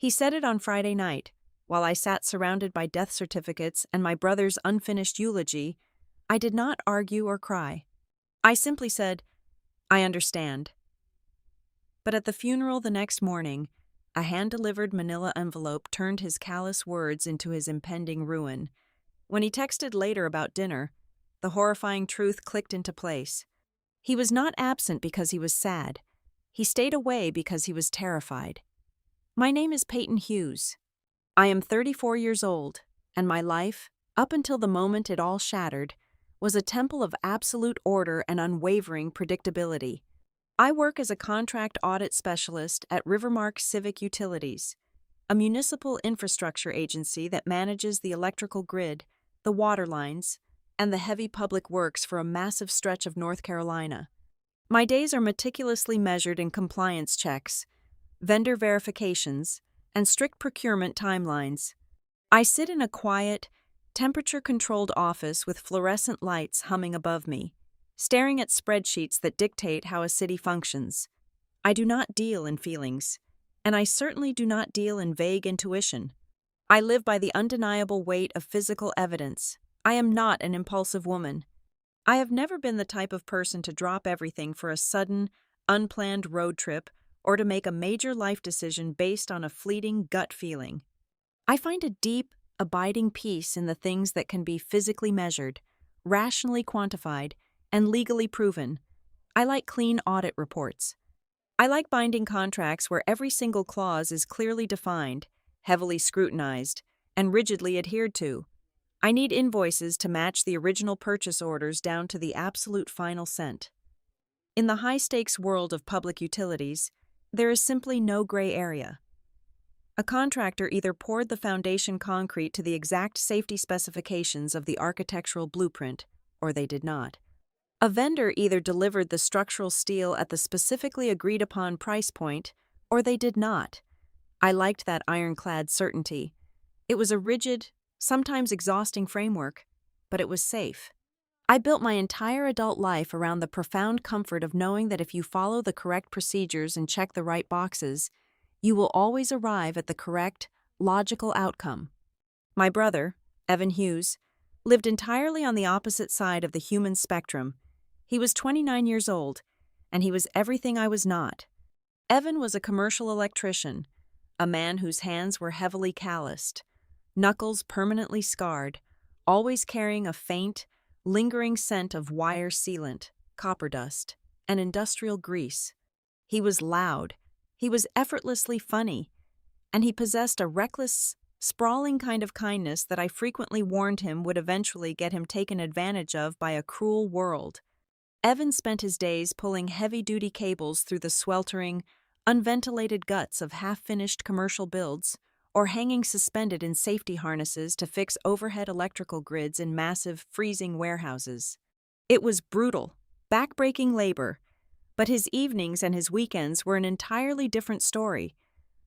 He said it on Friday night, while I sat surrounded by death certificates and my brother's unfinished eulogy. I did not argue or cry. I simply said, "I understand." But at the funeral the next morning, a hand-delivered manila envelope turned his callous words into his impending ruin. When he texted later about dinner, the horrifying truth clicked into place. He was not absent because he was sad. He stayed away because he was terrified. My name is Peyton Hughes. I am 34 years old, and my life, up until the moment it all shattered, was a temple of absolute order and unwavering predictability. I work as a contract audit specialist at Rivermark Civic Utilities, a municipal infrastructure agency that manages the electrical grid, the water lines, and the heavy public works for a massive stretch of North Carolina. My days are meticulously measured in compliance checks, vendor verifications, and strict procurement timelines. I sit in a quiet, temperature-controlled office with fluorescent lights humming above me, staring at spreadsheets that dictate how a city functions. I do not deal in feelings, and I certainly do not deal in vague intuition. I live by the undeniable weight of physical evidence. I am not an impulsive woman. I have never been the type of person to drop everything for a sudden, unplanned road trip or to make a major life decision based on a fleeting gut feeling. I find a deep, abiding peace in the things that can be physically measured, rationally quantified, and legally proven. I like clean audit reports. I like binding contracts where every single clause is clearly defined, heavily scrutinized, and rigidly adhered to. I need invoices to match the original purchase orders down to the absolute final cent. In the high-stakes world of public utilities, there is simply no gray area. A contractor either poured the foundation concrete to the exact safety specifications of the architectural blueprint, or they did not. A vendor either delivered the structural steel at the specifically agreed-upon price point, or they did not. I liked that ironclad certainty. It was a rigid, sometimes exhausting framework, but it was safe. I built my entire adult life around the profound comfort of knowing that if you follow the correct procedures and check the right boxes, you will always arrive at the correct, logical outcome. My brother, Evan Hughes, lived entirely on the opposite side of the human spectrum. He was 29 years old, and he was everything I was not. Evan was a commercial electrician, a man whose hands were heavily calloused, knuckles permanently scarred, always carrying a faint, lingering scent of wire sealant, copper dust, and industrial grease. He was loud, he was effortlessly funny, and he possessed a reckless, sprawling kind of kindness that I frequently warned him would eventually get him taken advantage of by a cruel world. Evan spent his days pulling heavy-duty cables through the sweltering, unventilated guts of half-finished commercial builds, or hanging suspended in safety harnesses to fix overhead electrical grids in massive, freezing warehouses. It was brutal, back-breaking labor, but his evenings and his weekends were an entirely different story.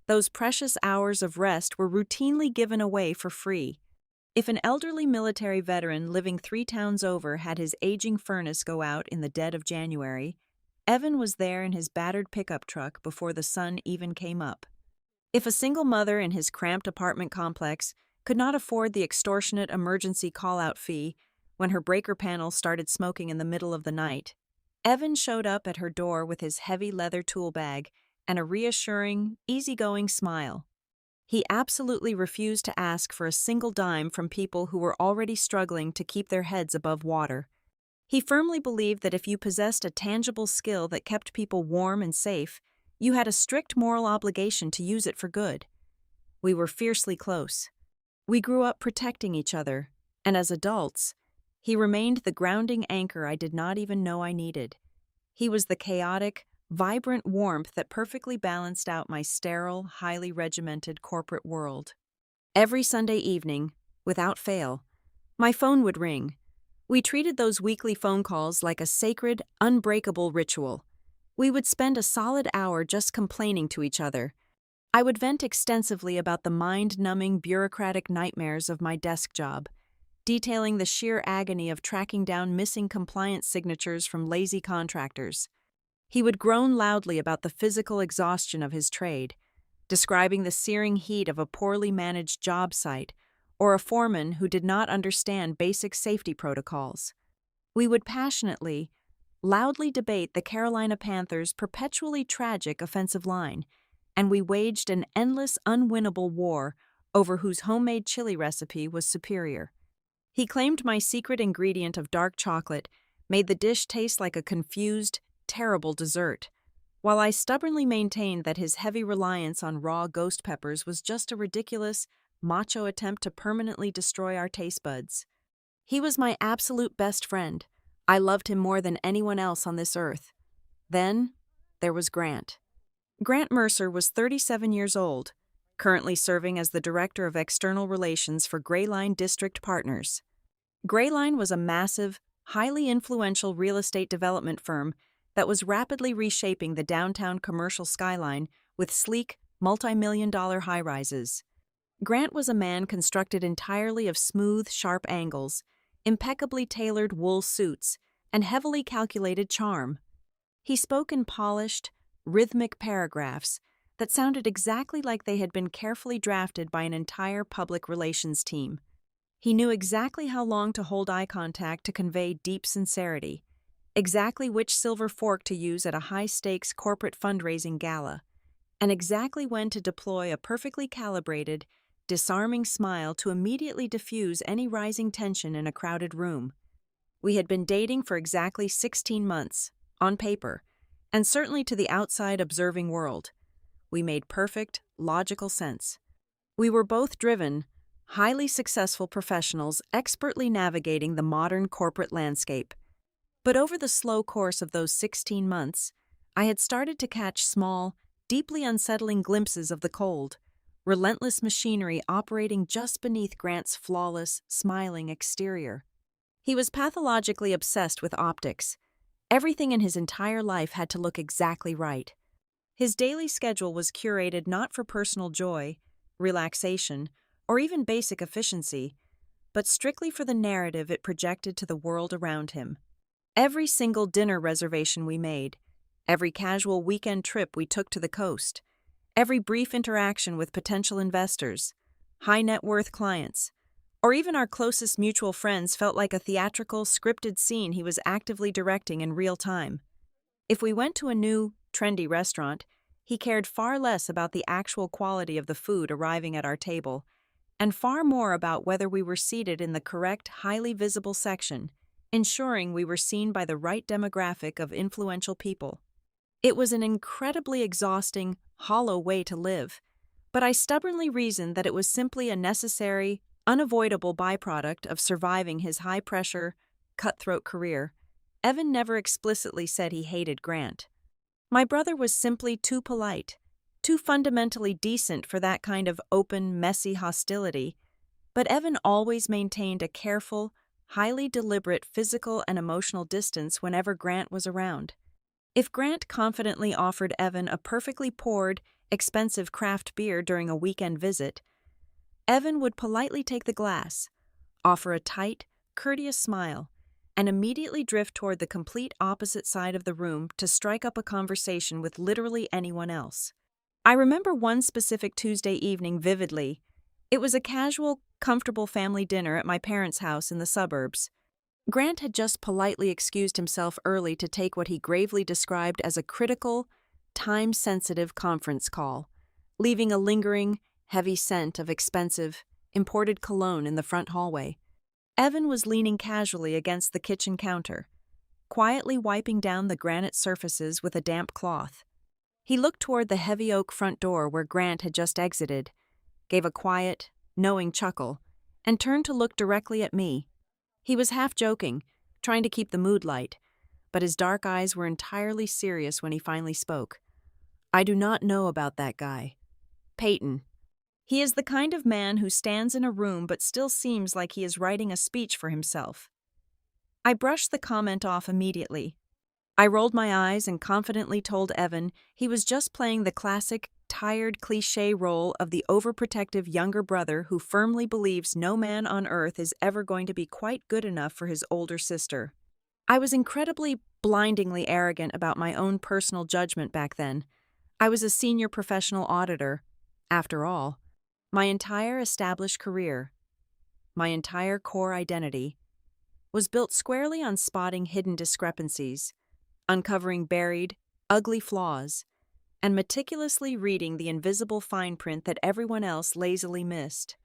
Those precious hours of rest were routinely given away for free. If an elderly military veteran living 3 towns over had his aging furnace go out in the dead of January, Evan was there in his battered pickup truck before the sun even came up. If a single mother in his cramped apartment complex could not afford the extortionate emergency call-out fee when her breaker panel started smoking in the middle of the night, Evan showed up at her door with his heavy leather tool bag and a reassuring, easygoing smile. He absolutely refused to ask for a single dime from people who were already struggling to keep their heads above water. He firmly believed that if you possessed a tangible skill that kept people warm and safe, you had a strict moral obligation to use it for good. We were fiercely close. We grew up protecting each other, and as adults, he remained the grounding anchor I did not even know I needed. He was the chaotic, vibrant warmth that perfectly balanced out my sterile, highly regimented corporate world. Every Sunday evening, without fail, my phone would ring. We treated those weekly phone calls like a sacred, unbreakable ritual. We would spend a solid hour just complaining to each other. I would vent extensively about the mind-numbing bureaucratic nightmares of my desk job, detailing the sheer agony of tracking down missing compliance signatures from lazy contractors. He would groan loudly about the physical exhaustion of his trade, describing the searing heat of a poorly managed job site or a foreman who did not understand basic safety protocols. We would passionately, loudly debate the Carolina Panthers' perpetually tragic offensive line, and we waged an endless, unwinnable war over whose homemade chili recipe was superior. He claimed my secret ingredient of dark chocolate made the dish taste like a confused, terrible dessert, while I stubbornly maintained that his heavy reliance on raw ghost peppers was just a ridiculous, macho attempt to permanently destroy our taste buds. He was my absolute best friend. I loved him more than anyone else on this earth. Then, there was Grant. Grant Mercer was 37 years old, currently serving as the Director of External Relations for Grayline District Partners. Grayline was a massive, highly influential real estate development firm that was rapidly reshaping the downtown commercial skyline with sleek, multi-million-dollar high-rises. Grant was a man constructed entirely of smooth, sharp angles, impeccably tailored wool suits, and heavily calculated charm. He spoke in polished, rhythmic paragraphs that sounded exactly like they had been carefully drafted by an entire public relations team. He knew exactly how long to hold eye contact to convey deep sincerity, exactly which silver fork to use at a high-stakes corporate fundraising gala, and exactly when to deploy a perfectly calibrated, disarming smile to immediately diffuse any rising tension in a crowded room. We had been dating for exactly 16 months, on paper, and certainly to the outside observing world. We made perfect, logical sense. We were both driven, highly successful professionals expertly navigating the modern corporate landscape. But over the slow course of those 16 months, I had started to catch small, deeply unsettling glimpses of the cold, relentless machinery operating just beneath Grant's flawless, smiling exterior. He was pathologically obsessed with optics. Everything in his entire life had to look exactly right. His daily schedule was curated not for personal joy, relaxation, or even basic efficiency, but strictly for the narrative it projected to the world around him. Every single dinner reservation we made, every casual weekend trip we took to the coast, every brief interaction with potential investors, high net worth clients, or even our closest mutual friends felt like a theatrical, scripted scene he was actively directing in real time. If we went to a new, trendy restaurant, he cared far less about the actual quality of the food arriving at our table, and far more about whether we were seated in the correct, highly visible section, ensuring we were seen by the right demographic of influential people. It was an incredibly exhausting, hollow way to live, but I stubbornly reasoned that it was simply a necessary, unavoidable byproduct of surviving his high-pressure, cutthroat career. Evan never explicitly said he hated Grant. My brother was simply too polite, too fundamentally decent for that kind of open, messy hostility, but Evan always maintained a careful, highly deliberate physical and emotional distance whenever Grant was around. If Grant confidently offered Evan a perfectly poured, expensive craft beer during a weekend visit, Evan would politely take the glass, offer a tight, courteous smile, and immediately drift toward the complete opposite side of the room to strike up a conversation with literally anyone else. I remember one specific Tuesday evening vividly. It was a casual, comfortable family dinner at my parents' house in the suburbs. Grant had just politely excused himself early to take what he gravely described as a critical, time-sensitive conference call, leaving a lingering, heavy scent of expensive, imported cologne in the front hallway. Evan was leaning casually against the kitchen counter, quietly wiping down the granite surfaces with a damp cloth. He looked toward the heavy oak front door where Grant had just exited, gave a quiet, knowing chuckle, and turned to look directly at me. He was half joking, trying to keep the mood light, but his dark eyes were entirely serious when he finally spoke. "I do not know about that guy. Peyton. He is the kind of man who stands in a room but still seems like he is writing a speech for himself." I brushed the comment off immediately. I rolled my eyes and confidently told Evan he was just playing the classic, tired cliché role of the overprotective younger brother who firmly believes no man on earth is ever going to be quite good enough for his older sister. I was incredibly, blindingly arrogant about my own personal judgment back then. I was a senior professional auditor, After all, my entire established career, my entire core identity, was built squarely on spotting hidden discrepancies, uncovering buried, ugly flaws, and meticulously reading the invisible fine print that everyone else lazily missed.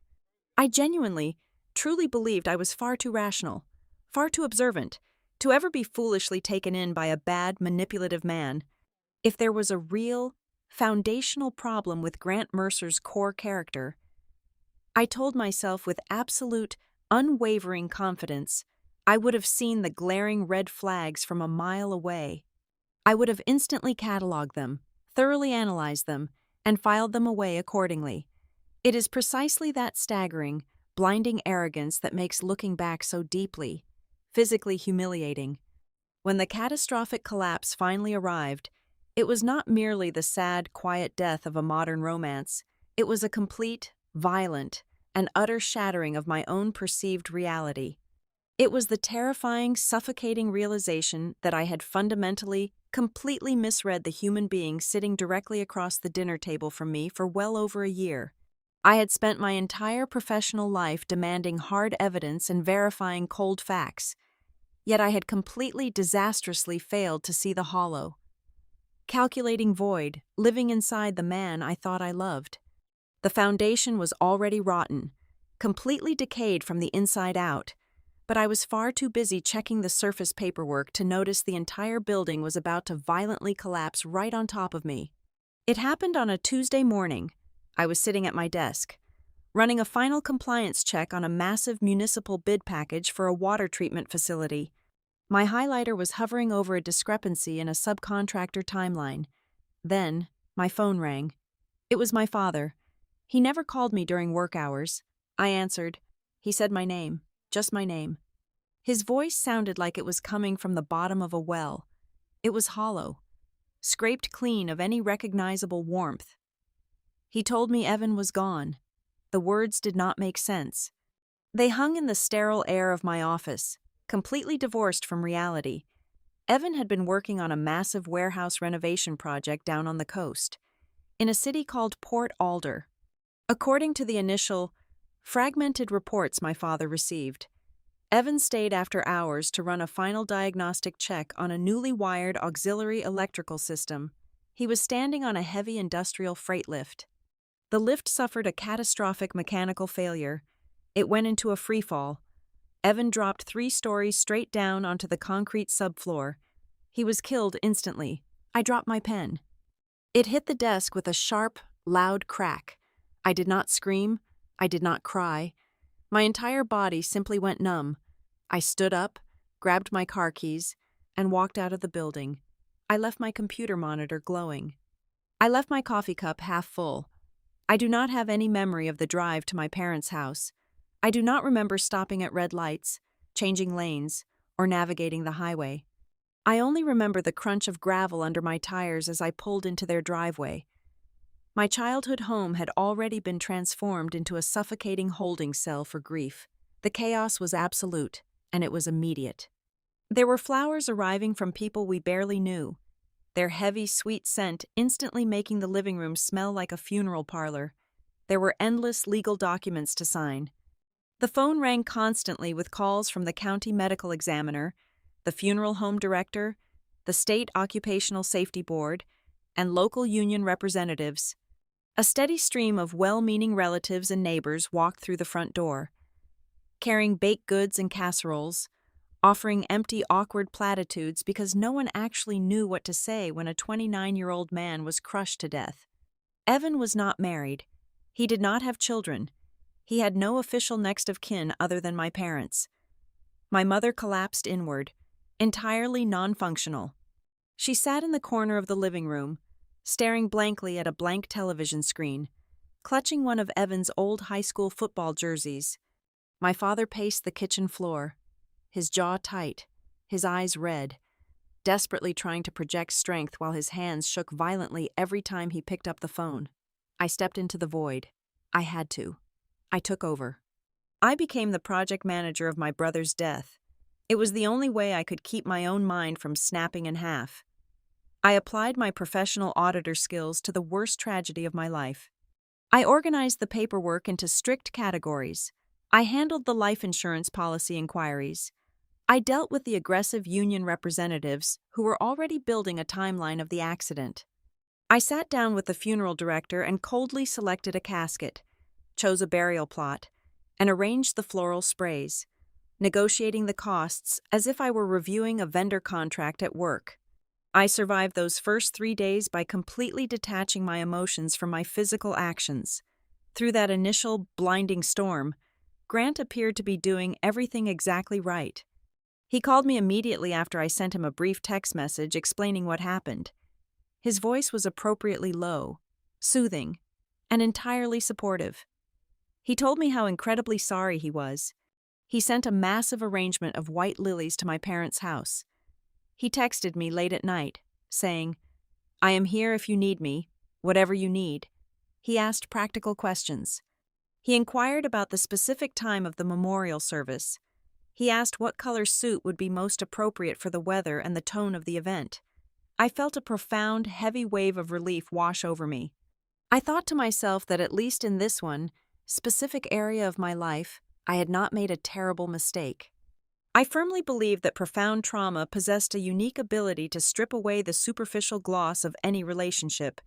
I genuinely, truly believed I was far too rational, far too observant, to ever be foolishly taken in by a bad, manipulative man. If there was a real, foundational problem with Grant Mercer's core character, I told myself with absolute, unwavering confidence, I would have seen the glaring red flags from a mile away. I would have instantly cataloged them, thoroughly analyzed them, and filed them away accordingly. It is precisely that staggering, blinding arrogance that makes looking back so deeply, physically humiliating. When the catastrophic collapse finally arrived, it was not merely the sad, quiet death of a modern romance. It was a complete, violent, and utter shattering of my own perceived reality. It was the terrifying, suffocating realization that I had fundamentally, completely misread the human being sitting directly across the dinner table from me for well over a year. I had spent my entire professional life demanding hard evidence and verifying cold facts, yet I had completely disastrously failed to see the hollow, calculating void living inside the man I thought I loved. The foundation was already rotten, completely decayed from the inside out, but I was far too busy checking the surface paperwork to notice the entire building was about to violently collapse right on top of me. It happened on a Tuesday morning. I was sitting at my desk, running a final compliance check on a massive municipal bid package for a water treatment facility. My highlighter was hovering over a discrepancy in a subcontractor timeline. Then, my phone rang. It was my father. He never called me during work hours. I answered. He said my name, just my name. His voice sounded like it was coming from the bottom of a well. It was hollow, scraped clean of any recognizable warmth. He told me Evan was gone. The words did not make sense. They hung in the sterile air of my office, completely divorced from reality. Evan had been working on a massive warehouse renovation project down on the coast, in a city called Port Alder. According to the initial, fragmented reports my father received, Evan stayed after hours to run a final diagnostic check on a newly wired auxiliary electrical system. He was standing on a heavy industrial freight lift. The lift suffered a catastrophic mechanical failure. It went into a freefall. Evan dropped 3 stories straight down onto the concrete subfloor. He was killed instantly. I dropped my pen. It hit the desk with a sharp, loud crack. I did not scream. I did not cry. My entire body simply went numb. I stood up, grabbed my car keys, and walked out of the building. I left my computer monitor glowing. I left my coffee cup half full. I do not have any memory of the drive to my parents' house. I do not remember stopping at red lights, changing lanes, or navigating the highway. I only remember the crunch of gravel under my tires as I pulled into their driveway. My childhood home had already been transformed into a suffocating holding cell for grief. The chaos was absolute, and it was immediate. There were flowers arriving from people we barely knew, their heavy, sweet scent instantly making the living room smell like a funeral parlor. There were endless legal documents to sign. The phone rang constantly with calls from the county medical examiner, the funeral home director, the state occupational safety board, and local union representatives. A steady stream of well-meaning relatives and neighbors walked through the front door, carrying baked goods and casseroles, offering empty, awkward platitudes because no one actually knew what to say when a 29-year-old man was crushed to death. Evan was not married. He did not have children. He had no official next of kin other than my parents. My mother collapsed inward, entirely non-functional. She sat in the corner of the living room, staring blankly at a blank television screen, clutching one of Evan's old high school football jerseys. My father paced the kitchen floor, his jaw tight, his eyes red, desperately trying to project strength while his hands shook violently every time he picked up the phone. I stepped into the void. I had to. I took over. I became the project manager of my brother's death. It was the only way I could keep my own mind from snapping in half. I applied my professional auditor skills to the worst tragedy of my life. I organized the paperwork into strict categories. I handled the life insurance policy inquiries. I dealt with the aggressive union representatives who were already building a timeline of the accident. I sat down with the funeral director and coldly selected a casket, chose a burial plot, and arranged the floral sprays, negotiating the costs as if I were reviewing a vendor contract at work. I survived those first 3 days by completely detaching my emotions from my physical actions. Through that initial blinding storm, Grant appeared to be doing everything exactly right. He called me immediately after I sent him a brief text message explaining what happened. His voice was appropriately low, soothing, and entirely supportive. He told me how incredibly sorry he was. He sent a massive arrangement of white lilies to my parents' house. He texted me late at night, saying, "I am here if you need me, whatever you need." He asked practical questions. He inquired about the specific time of the memorial service. He asked what color suit would be most appropriate for the weather and the tone of the event. I felt a profound, heavy wave of relief wash over me. I thought to myself that at least in this one, specific area of my life, I had not made a terrible mistake. I firmly believed that profound trauma possessed a unique ability to strip away the superficial gloss of any relationship,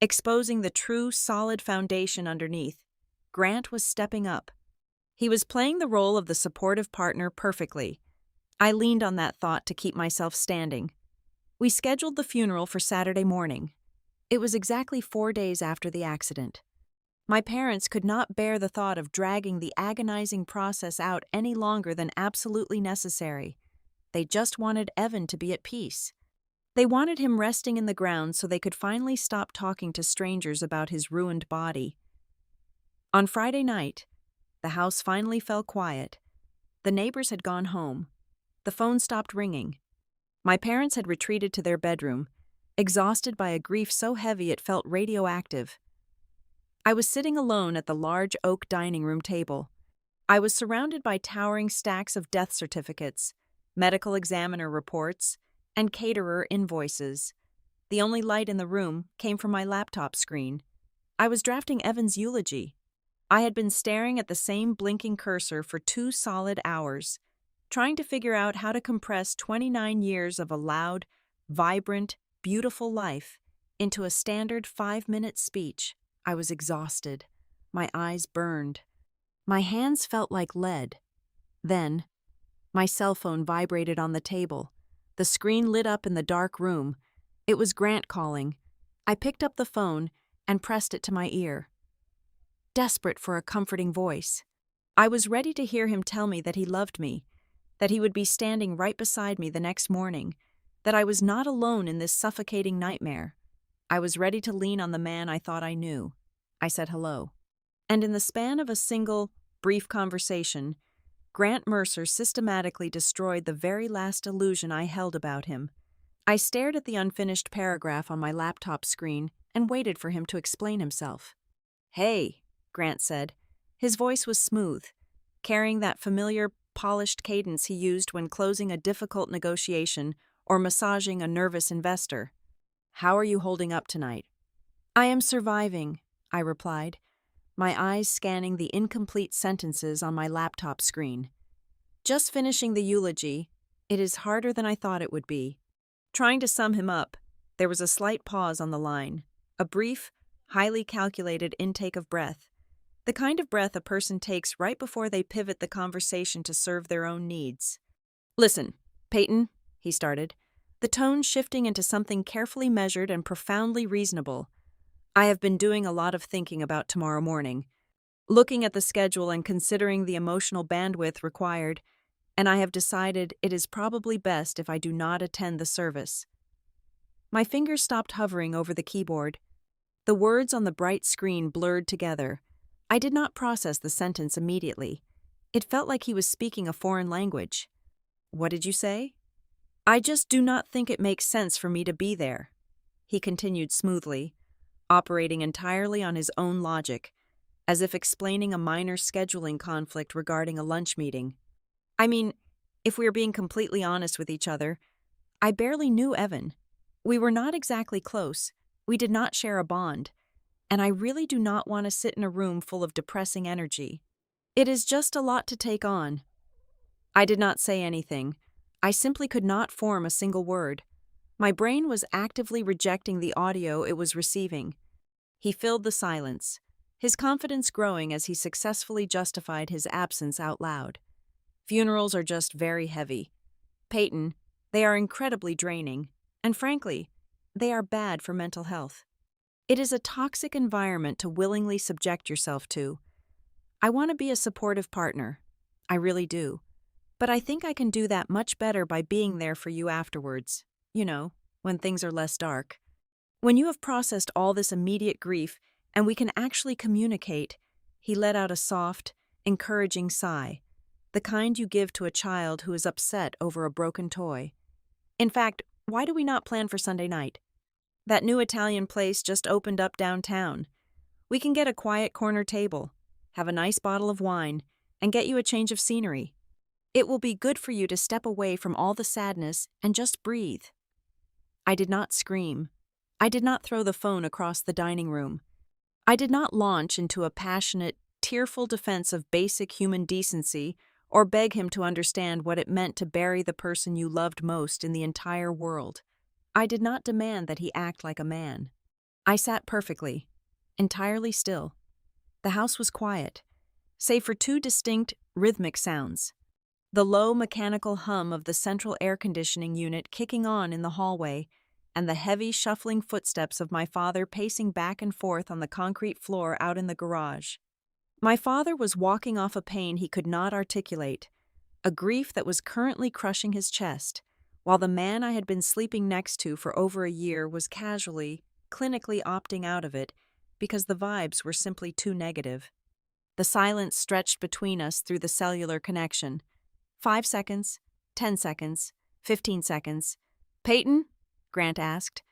exposing the true, solid foundation underneath. Grant was stepping up. He was playing the role of the supportive partner perfectly. I leaned on that thought to keep myself standing. We scheduled the funeral for Saturday morning. It was exactly 4 days after the accident. My parents could not bear the thought of dragging the agonizing process out any longer than absolutely necessary. They just wanted Evan to be at peace. They wanted him resting in the ground so they could finally stop talking to strangers about his ruined body. On Friday night, the house finally fell quiet. The neighbors had gone home. The phone stopped ringing. My parents had retreated to their bedroom, exhausted by a grief so heavy it felt radioactive. I was sitting alone at the large oak dining room table. I was surrounded by towering stacks of death certificates, medical examiner reports, and caterer invoices. The only light in the room came from my laptop screen. I was drafting Evan's eulogy. I had been staring at the same blinking cursor for 2 solid hours, trying to figure out how to compress 29 years of a loud, vibrant, beautiful life into a standard 5-minute speech. I was exhausted. My eyes burned. My hands felt like lead. Then, my cell phone vibrated on the table. The screen lit up in the dark room. It was Grant calling. I picked up the phone and pressed it to my ear, desperate for a comforting voice. I was ready to hear him tell me that he loved me, that he would be standing right beside me the next morning, that I was not alone in this suffocating nightmare. I was ready to lean on the man I thought I knew. I said hello. And in the span of a single, brief conversation, Grant Mercer systematically destroyed the very last illusion I held about him. I stared at the unfinished paragraph on my laptop screen and waited for him to explain himself. "Hey," Grant said. His voice was smooth, carrying that familiar, polished cadence he used when closing a difficult negotiation or massaging a nervous investor. "How are you holding up tonight?" "I am surviving," I replied, my eyes scanning the incomplete sentences on my laptop screen. "Just finishing the eulogy. It is harder than I thought it would be." Trying to sum him up, there was a slight pause on the line, a brief, highly calculated intake of breath, the kind of breath a person takes right before they pivot the conversation to serve their own needs. "Listen, Peyton," he started, the tone shifting into something carefully measured and profoundly reasonable. "I have been doing a lot of thinking about tomorrow morning, looking at the schedule and considering the emotional bandwidth required, and I have decided it is probably best if I do not attend the service." My fingers stopped hovering over the keyboard. The words on the bright screen blurred together. I did not process the sentence immediately. It felt like he was speaking a foreign language. "What did you say?" "I just do not think it makes sense for me to be there," he continued smoothly, operating entirely on his own logic, as if explaining a minor scheduling conflict regarding a lunch meeting. I mean, if we are being completely honest with each other, I barely knew Evan. We were not exactly close. We did not share a bond. and I really do not want to sit in a room full of depressing energy. It is just a lot to take on. I did not say anything. I simply could not form a single word. My brain was actively rejecting the audio it was receiving. He filled the silence, his confidence growing as he successfully justified his absence out loud. Funerals are just very heavy. Peyton, they are incredibly draining, and frankly, they are bad for mental health. It is a toxic environment to willingly subject yourself to. I want to be a supportive partner. I really do. But I think I can do that much better by being there for you afterwards. When things are less dark. When you have processed all this immediate grief and we can actually communicate, he let out a soft, encouraging sigh, the kind you give to a child who is upset over a broken toy. In fact, why do we not plan for Sunday night? That new Italian place just opened up downtown. We can get a quiet corner table, have a nice bottle of wine, and get you a change of scenery. It will be good for you to step away from all the sadness and just breathe. I did not scream. I did not throw the phone across the dining room. I did not launch into a passionate, tearful defense of basic human decency or beg him to understand what it meant to bury the person you loved most in the entire world. I did not demand that he act like a man. I sat perfectly, entirely still. The house was quiet, save for two distinct, rhythmic sounds. The low mechanical hum of the central air conditioning unit kicking on in the hallway, and the heavy, shuffling footsteps of my father pacing back and forth on the concrete floor out in the garage. My father was walking off a pain he could not articulate, a grief that was currently crushing his chest, while the man I had been sleeping next to for over a year was casually, clinically opting out of it because the vibes were simply too negative. The silence stretched between us through the cellular connection. 5 seconds, 10 seconds, 15 seconds. "Peyton?" Grant asked,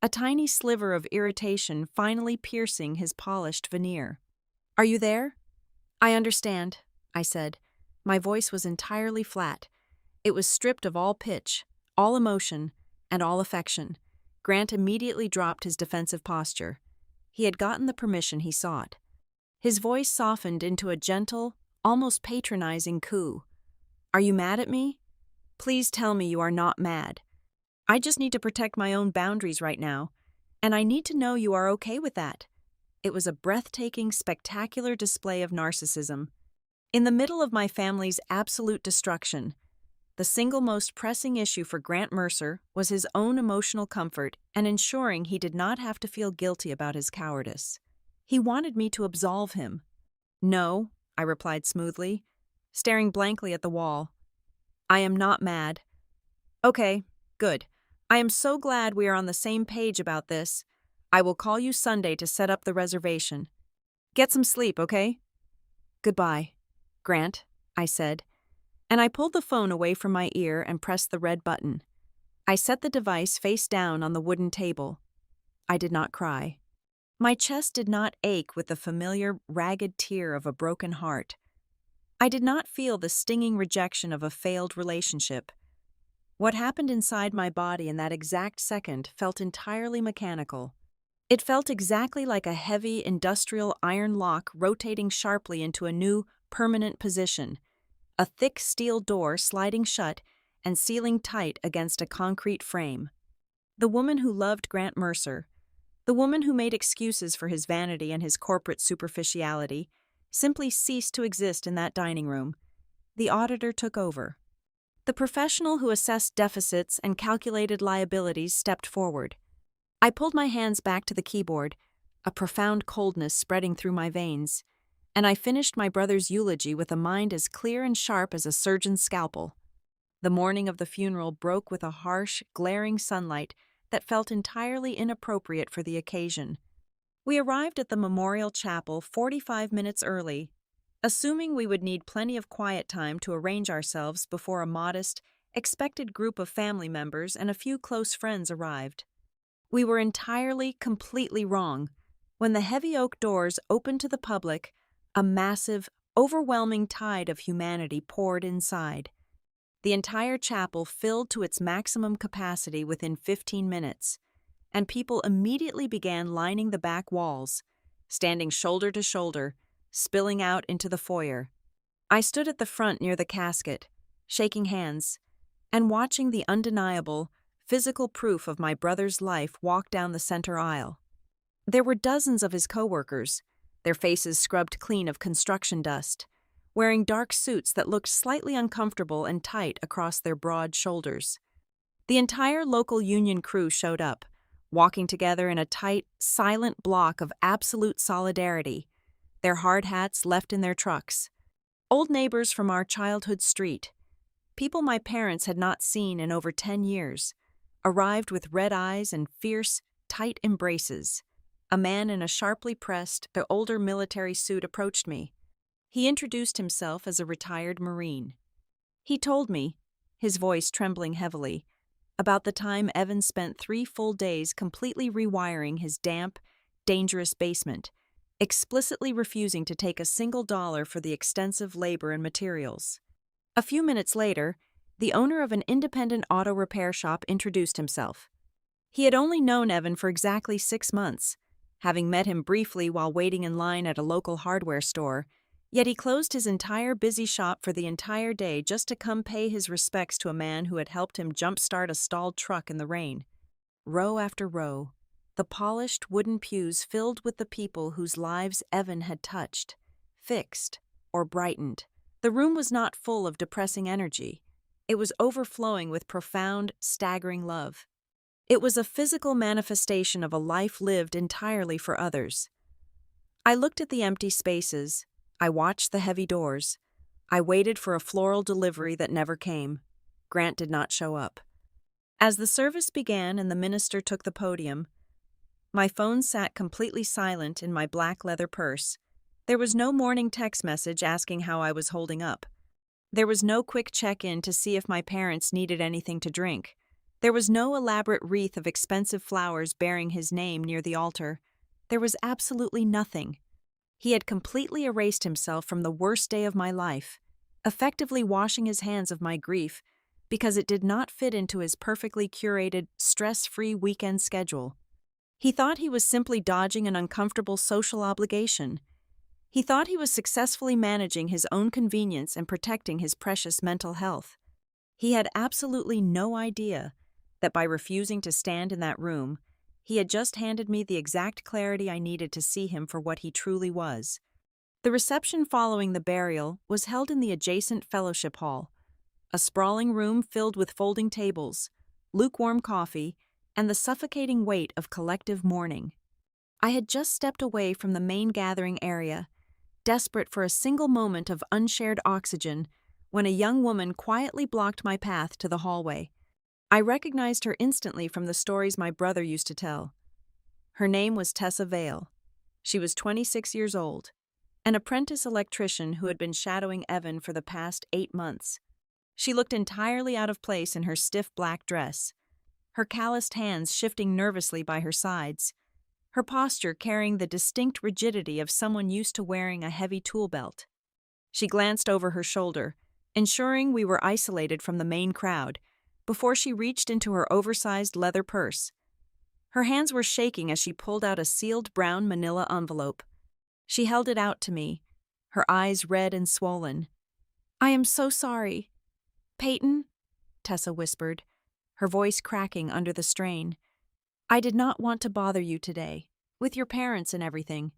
a tiny sliver of irritation finally piercing his polished veneer. "Are you there?" "I understand," I said. My voice was entirely flat. It was stripped of all pitch, all emotion, and all affection. Grant immediately dropped his defensive posture. He had gotten the permission he sought. His voice softened into a gentle, almost patronizing coo. "Are you mad at me? Please tell me you are not mad. I just need to protect my own boundaries right now, and I need to know you are okay with that." It was a breathtaking, spectacular display of narcissism. In the middle of my family's absolute destruction, the single most pressing issue for Grant Mercer was his own emotional comfort and ensuring he did not have to feel guilty about his cowardice. He wanted me to absolve him. "No," I replied smoothly, staring blankly at the wall. "I am not mad." "Okay, good. I am so glad we are on the same page about this. I will call you Sunday to set up the reservation. Get some sleep, okay?" "Goodbye, Grant," I said, and I pulled the phone away from my ear and pressed the red button. I set the device face down on the wooden table. I did not cry. My chest did not ache with the familiar, ragged tear of a broken heart. I did not feel the stinging rejection of a failed relationship. What happened inside my body in that exact second felt entirely mechanical. It felt exactly like a heavy, industrial iron lock rotating sharply into a new, permanent position, a thick steel door sliding shut and sealing tight against a concrete frame. The woman who loved Grant Mercer, the woman who made excuses for his vanity and his corporate superficiality, simply ceased to exist in that dining room. The auditor took over. The professional who assessed deficits and calculated liabilities stepped forward. I pulled my hands back to the keyboard, a profound coldness spreading through my veins, and I finished my brother's eulogy with a mind as clear and sharp as a surgeon's scalpel. The morning of the funeral broke with a harsh, glaring sunlight that felt entirely inappropriate for the occasion. We arrived at the memorial chapel 45 minutes early, assuming we would need plenty of quiet time to arrange ourselves before a modest, expected group of family members and a few close friends arrived. We were entirely, completely wrong. When the heavy oak doors opened to the public, a massive, overwhelming tide of humanity poured inside. The entire chapel filled to its maximum capacity within 15 minutes, and people immediately began lining the back walls, standing shoulder to shoulder, spilling out into the foyer. I stood at the front near the casket, shaking hands, and watching the undeniable, physical proof of my brother's life walk down the center aisle. There were dozens of his coworkers, their faces scrubbed clean of construction dust, wearing dark suits that looked slightly uncomfortable and tight across their broad shoulders. The entire local union crew showed up, walking together in a tight, silent block of absolute solidarity, their hard hats left in their trucks. Old neighbors from our childhood street, people my parents had not seen in over 10 years, arrived with red eyes and fierce, tight embraces. A man in a sharply pressed, older military suit approached me. He introduced himself as a retired Marine. He told me, his voice trembling heavily, about the time Evan spent 3 full days completely rewiring his damp, dangerous basement, explicitly refusing to take a single dollar for the extensive labor and materials. A few minutes later, the owner of an independent auto repair shop introduced himself. He had only known Evan for exactly 6 months, having met him briefly while waiting in line at a local hardware store, yet he closed his entire busy shop for the entire day just to come pay his respects to a man who had helped him jump-start a stalled truck in the rain. Row after row, the polished wooden pews filled with the people whose lives Evan had touched, fixed, or brightened. The room was not full of depressing energy. It was overflowing with profound, staggering love. It was a physical manifestation of a life lived entirely for others. I looked at the empty spaces. I watched the heavy doors. I waited for a floral delivery that never came. Grant did not show up. As the service began and the minister took the podium, my phone sat completely silent in my black leather purse. There was no morning text message asking how I was holding up. There was no quick check-in to see if my parents needed anything to drink. There was no elaborate wreath of expensive flowers bearing his name near the altar. There was absolutely nothing. He had completely erased himself from the worst day of my life, effectively washing his hands of my grief because it did not fit into his perfectly curated, stress-free weekend schedule. He thought he was simply dodging an uncomfortable social obligation. He thought he was successfully managing his own convenience and protecting his precious mental health. He had absolutely no idea that by refusing to stand in that room, he had just handed me the exact clarity I needed to see him for what he truly was. The reception following the burial was held in the adjacent fellowship hall, a sprawling room filled with folding tables, lukewarm coffee, and the suffocating weight of collective mourning. I had just stepped away from the main gathering area, desperate for a single moment of unshared oxygen, when a young woman quietly blocked my path to the hallway. I recognized her instantly from the stories my brother used to tell. Her name was Tessa Vale. She was 26 years old, an apprentice electrician who had been shadowing Evan for the past 8 months. She looked entirely out of place in her stiff black dress, her calloused hands shifting nervously by her sides, her posture carrying the distinct rigidity of someone used to wearing a heavy tool belt. She glanced over her shoulder, ensuring we were isolated from the main crowd, before she reached into her oversized leather purse. Her hands were shaking as she pulled out a sealed brown manila envelope. She held it out to me, her eyes red and swollen. "I am so sorry. Peyton," Tessa whispered, her voice cracking under the strain. "I did not want to bother you today, with your parents and everything.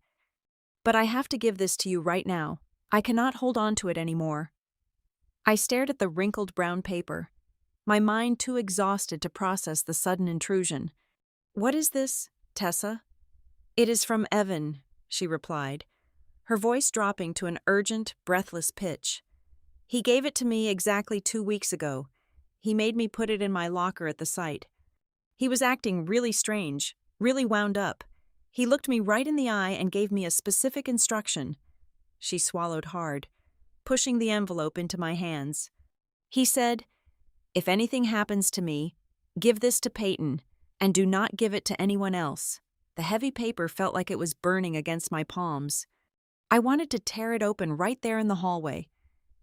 But I have to give this to you right now. I cannot hold on to it anymore." I stared at the wrinkled brown paper, my mind too exhausted to process the sudden intrusion. "What is this, Tessa?" "It is from Evan," she replied, her voice dropping to an urgent, breathless pitch. "He gave it to me exactly 2 weeks ago. He made me put it in my locker at the site. He was acting really strange, really wound up. He looked me right in the eye and gave me a specific instruction." She swallowed hard, pushing the envelope into my hands. "He said, 'If anything happens to me, give this to Peyton, and do not give it to anyone else.'" The heavy paper felt like it was burning against my palms. I wanted to tear it open right there in the hallway,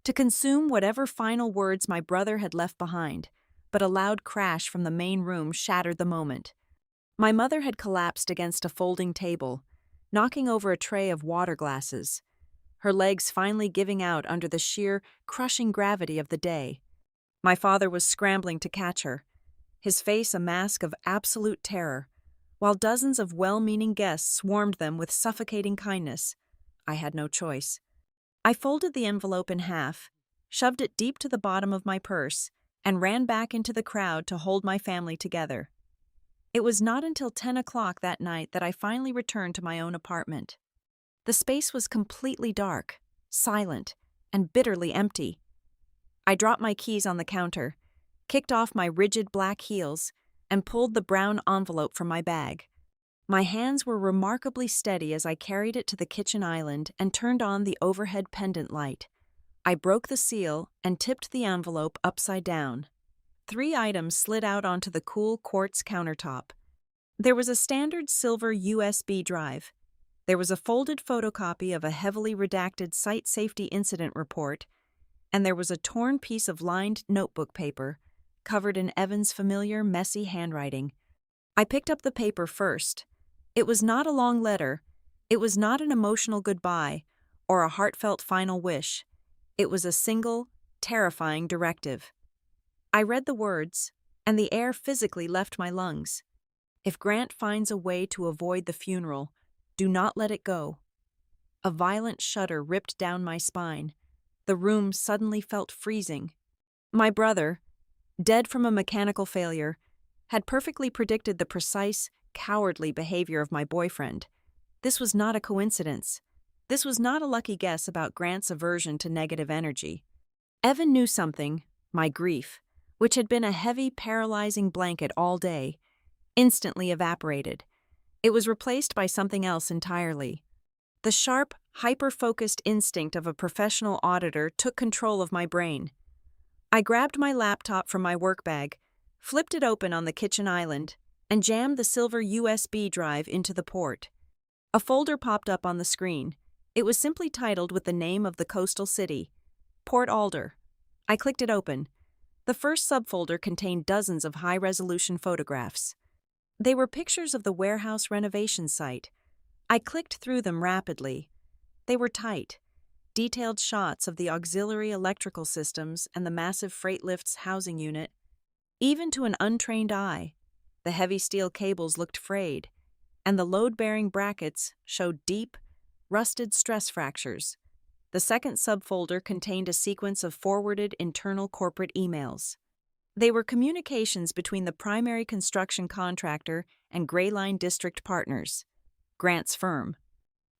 to consume whatever final words my brother had left behind, but a loud crash from the main room shattered the moment. My mother had collapsed against a folding table, knocking over a tray of water glasses, her legs finally giving out under the sheer, crushing gravity of the day. My father was scrambling to catch her, his face a mask of absolute terror, while dozens of well-meaning guests swarmed them with suffocating kindness. I had no choice. I folded the envelope in half, shoved it deep to the bottom of my purse, and ran back into the crowd to hold my family together. It was not until 10 o'clock that night that I finally returned to my own apartment. The space was completely dark, silent, and bitterly empty. I dropped my keys on the counter, kicked off my rigid black heels, and pulled the brown envelope from my bag. My hands were remarkably steady as I carried it to the kitchen island and turned on the overhead pendant light. I broke the seal and tipped the envelope upside down. 3 items slid out onto the cool quartz countertop. There was a standard silver USB drive. There was a folded photocopy of a heavily redacted site safety incident report, and there was a torn piece of lined notebook paper, covered in Evan's familiar, messy handwriting. I picked up the paper first. It was not a long letter. It was not an emotional goodbye or a heartfelt final wish. It was a single, terrifying directive. I read the words, and the air physically left my lungs. If Grant finds a way to avoid the funeral, do not let it go. A violent shudder ripped down my spine. The room suddenly felt freezing. My brother, dead from a mechanical failure, had perfectly predicted the precise, cowardly behavior of my boyfriend. This was not a coincidence. This was not a lucky guess about Grant's aversion to negative energy. Evan knew something, my grief, which had been a heavy, paralyzing blanket all day, instantly evaporated. It was replaced by something else entirely. The sharp, hyper-focused instinct of a professional auditor took control of my brain. I grabbed my laptop from my work bag, flipped it open on the kitchen island, and jammed the silver USB drive into the port. A folder popped up on the screen. It was simply titled with the name of the coastal city, Port Alder. I clicked it open. The first subfolder contained dozens of high-resolution photographs. They were pictures of the warehouse renovation site. I clicked through them rapidly. They were tight, detailed shots of the auxiliary electrical systems and the massive freight lift's housing unit. Even to an untrained eye, the heavy steel cables looked frayed, and the load-bearing brackets showed deep, rusted stress fractures. The second subfolder contained a sequence of forwarded internal corporate emails. They were communications between the primary construction contractor and Gray Line District partners, Grant's firm.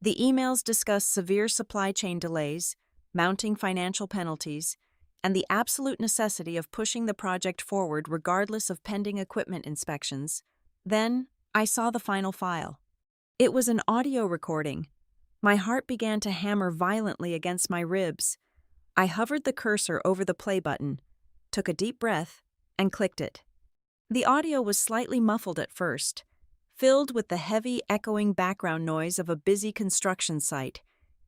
The emails discussed severe supply chain delays, mounting financial penalties, and the absolute necessity of pushing the project forward regardless of pending equipment inspections. Then, I saw the final file. It was an audio recording. My heart began to hammer violently against my ribs. I hovered the cursor over the play button, took a deep breath, and clicked it. The audio was slightly muffled at first, filled with the heavy, echoing background noise of a busy construction site,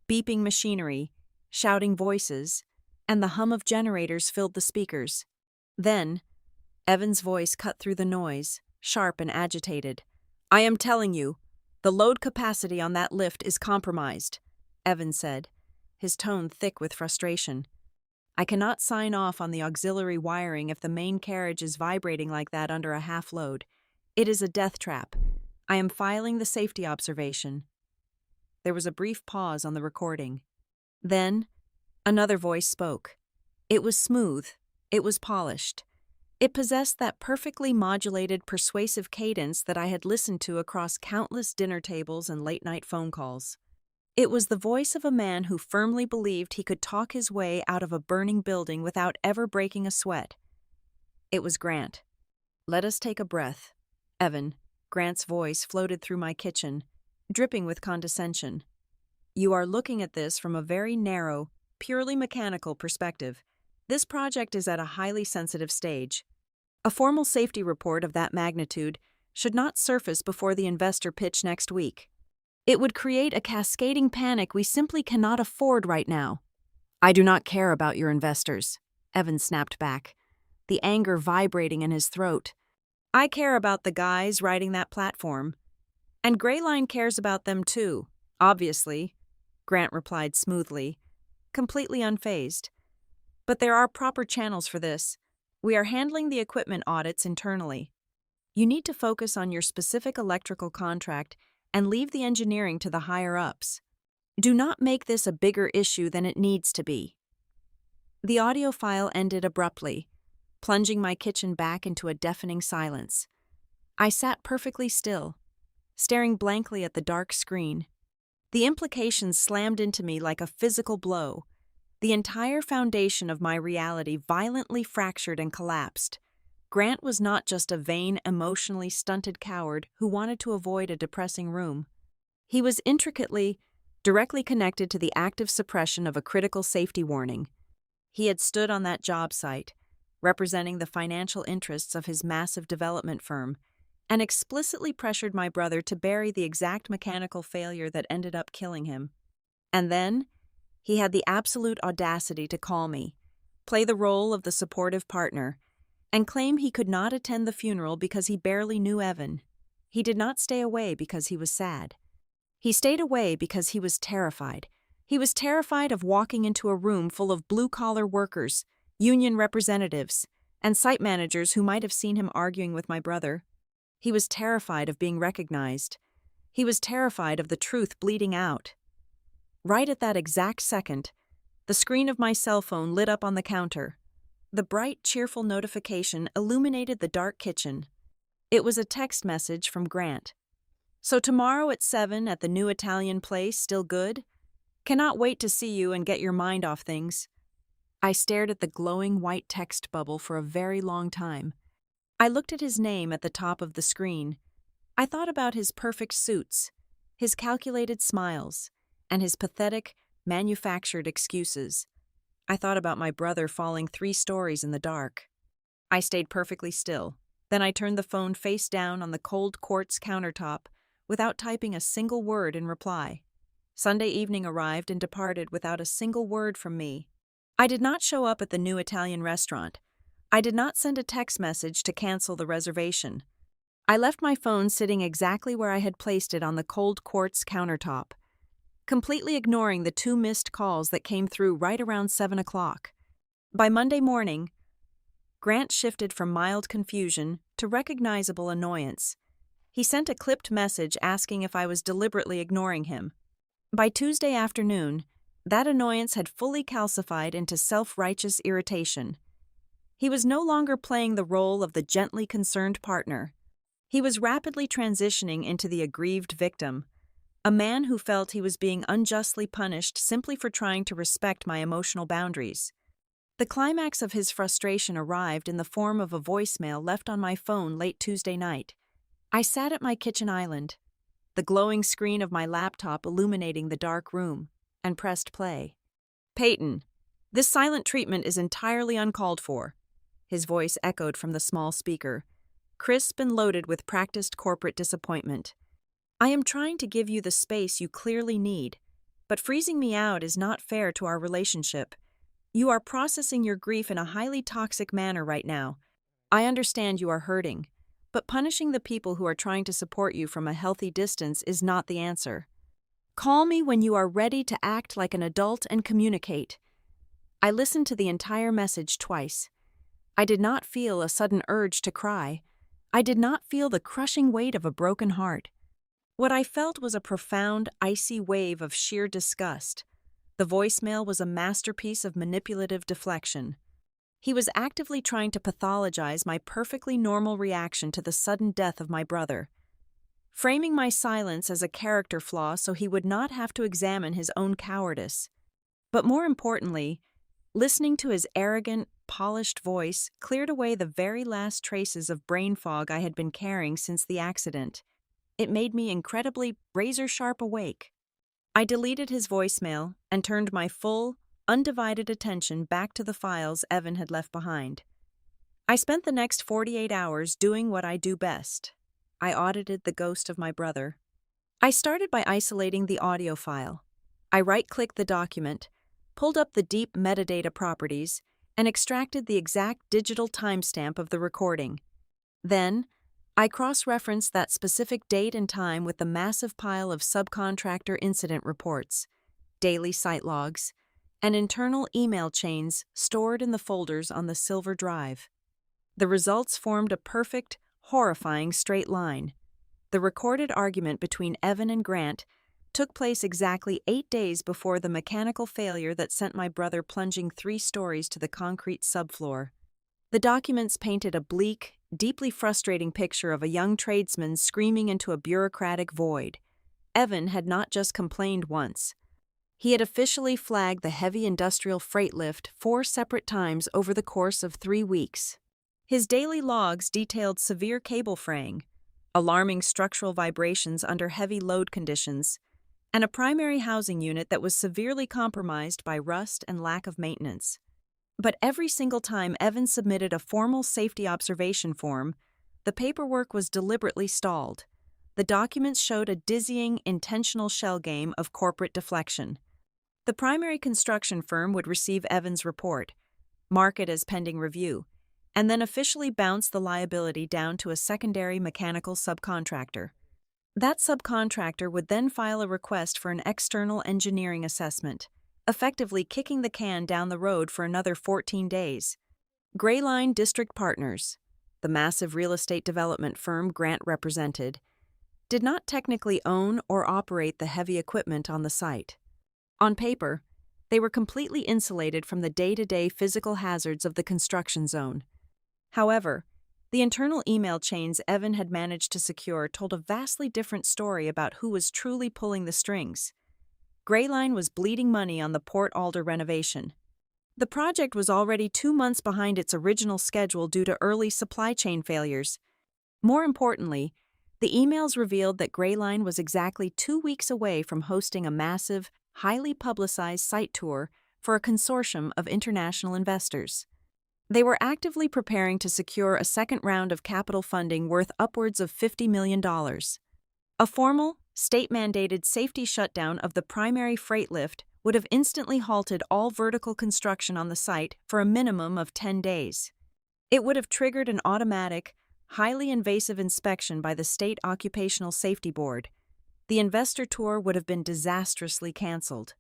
beeping machinery, shouting voices, and the hum of generators filled the speakers. Then, Evan's voice cut through the noise, sharp and agitated. "I am telling you, the load capacity on that lift is compromised," Evan said, his tone thick with frustration. "I cannot sign off on the auxiliary wiring if the main carriage is vibrating like that under a half load. It is a death trap. I am filing the safety observation." There was a brief pause on the recording. Then, another voice spoke. It was smooth. It was polished. It possessed that perfectly modulated, persuasive cadence that I had listened to across countless dinner tables and late-night phone calls. It was the voice of a man who firmly believed he could talk his way out of a burning building without ever breaking a sweat. It was Grant. "Let us take a breath, Evan." Grant's voice floated through my kitchen, dripping with condescension. "You are looking at this from a very narrow, purely mechanical perspective. This project is at a highly sensitive stage. A formal safety report of that magnitude should not surface before the investor pitch next week. It would create a cascading panic we simply cannot afford right now." "I do not care about your investors," Evan snapped back, the anger vibrating in his throat. "I care about the guys riding that platform. And Gray Line cares about them too," Obviously, Grant replied smoothly, completely unfazed. But there are proper channels for this. We are handling the equipment audits internally. You need to focus on your specific electrical contract and leave the engineering to the higher-ups. Do not make this a bigger issue than it needs to be. The audio file ended abruptly, plunging my kitchen back into a deafening silence. I sat perfectly still, staring blankly at the dark screen. The implications slammed into me like a physical blow. The entire foundation of my reality violently fractured and collapsed. Grant was not just a vain, emotionally stunted coward who wanted to avoid a depressing room. He was intricately, directly connected to the active suppression of a critical safety warning. He had stood on that job site, representing the financial interests of his massive development firm, and explicitly pressured my brother to bury the exact mechanical failure that ended up killing him. And then, he had the absolute audacity to call me, play the role of the supportive partner, and claim he could not attend the funeral because he barely knew Evan. He did not stay away because he was sad. He stayed away because he was terrified. He was terrified of walking into a room full of blue-collar workers, union representatives, and site managers who might have seen him arguing with my brother. He was terrified of being recognized. He was terrified of the truth bleeding out. Right at that exact second, the screen of my cell phone lit up on the counter. The bright, cheerful notification illuminated the dark kitchen. It was a text message from Grant. "So tomorrow at 7 at the new Italian place, still good? Cannot wait to see you and get your mind off things." I stared at the glowing white text bubble for a very long time. I looked at his name at the top of the screen. I thought about his perfect suits, his calculated smiles, and his pathetic, manufactured excuses. I thought about my brother falling 3 stories in the dark. I stayed perfectly still. Then I turned the phone face down on the cold quartz countertop without typing a single word in reply. Sunday evening arrived and departed without a single word from me. I did not show up at the new Italian restaurant. I did not send a text message to cancel the reservation. I left my phone sitting exactly where I had placed it on the cold quartz countertop, completely ignoring the 2 missed calls that came through right around 7 o'clock. By Monday morning, Grant shifted from mild confusion to recognizable annoyance. He sent a clipped message asking if I was deliberately ignoring him. By Tuesday afternoon, that annoyance had fully calcified into self-righteous irritation. He was no longer playing the role of the gently concerned partner. He was rapidly transitioning into the aggrieved victim, a man who felt he was being unjustly punished simply for trying to respect my emotional boundaries. The climax of his frustration arrived in the form of a voicemail left on my phone late Tuesday night. I sat at my kitchen island, the glowing screen of my laptop illuminating the dark room, and pressed play. "Peyton, this silent treatment is entirely uncalled for," his voice echoed from the small speaker, crisp and loaded with practiced corporate disappointment. "I am trying to give you the space you clearly need, but freezing me out is not fair to our relationship. You are processing your grief in a highly toxic manner right now. I understand you are hurting, but punishing the people who are trying to support you from a healthy distance is not the answer. Call me when you are ready to act like an adult and communicate." I listened to the entire message twice. I did not feel a sudden urge to cry. I did not feel the crushing weight of a broken heart. What I felt was a profound, icy wave of sheer disgust. The voicemail was a masterpiece of manipulative deflection. He was actively trying to pathologize my perfectly normal reaction to the sudden death of my brother, framing my silence as a character flaw so he would not have to examine his own cowardice. But more importantly, listening to his arrogant, polished voice cleared away the very last traces of brain fog I had been carrying since the accident. It made me incredibly razor-sharp awake. I deleted his voicemail and turned my full, undivided attention back to the files Evan had left behind. I spent the next 48 hours doing what I do best. I audited the ghost of my brother. I started by isolating the audio file. I right-clicked the document, pulled up the deep metadata properties, and extracted the exact digital timestamp of the recording. Then, I cross-referenced that specific date and time with the massive pile of subcontractor incident reports, daily site logs, and internal email chains stored in the folders on the silver drive. The results formed a perfect, horrifying straight line. The recorded argument between Evan and Grant took place exactly 8 days before the mechanical failure that sent my brother plunging 3 stories to the concrete subfloor. The documents painted a bleak, deeply frustrating picture of a young tradesman screaming into a bureaucratic void. Evan had not just complained once. He had officially flagged the heavy industrial freight lift 4 separate times over the course of 3 weeks. His daily logs detailed severe cable fraying, alarming structural vibrations under heavy load conditions, and a primary housing unit that was severely compromised by rust and lack of maintenance. But every single time Evan submitted a formal safety observation form, the paperwork was deliberately stalled. The documents showed a dizzying, intentional shell game of corporate deflection. The primary construction firm would receive Evan's report, mark it as pending review, and then officially bounce the liability down to a secondary mechanical subcontractor. That subcontractor would then file a request for an external engineering assessment, effectively kicking the can down the road for another 14 days. Grayline District Partners, the massive real estate development firm Grant represented, did not technically own or operate the heavy equipment on the site. On paper, they were completely insulated from the day-to-day physical hazards of the construction zone. However, the internal email chains Evan had managed to secure told a vastly different story about who was truly pulling the strings. Grayline was bleeding money on the Port Alder renovation. The project was already 2 months behind its original schedule due to early supply chain failures. More importantly, the emails revealed that Grayline was exactly 2 weeks away from hosting a massive, highly publicized site tour for a consortium of international investors. They were actively preparing to secure a second round of capital funding worth upwards of $50 million. A formal, state-mandated safety shutdown of the primary freight lift would have instantly halted all vertical construction on the site for a minimum of 10 days. It would have triggered an automatic, highly invasive inspection by the State Occupational Safety Board. The investor tour would have been disastrously canceled.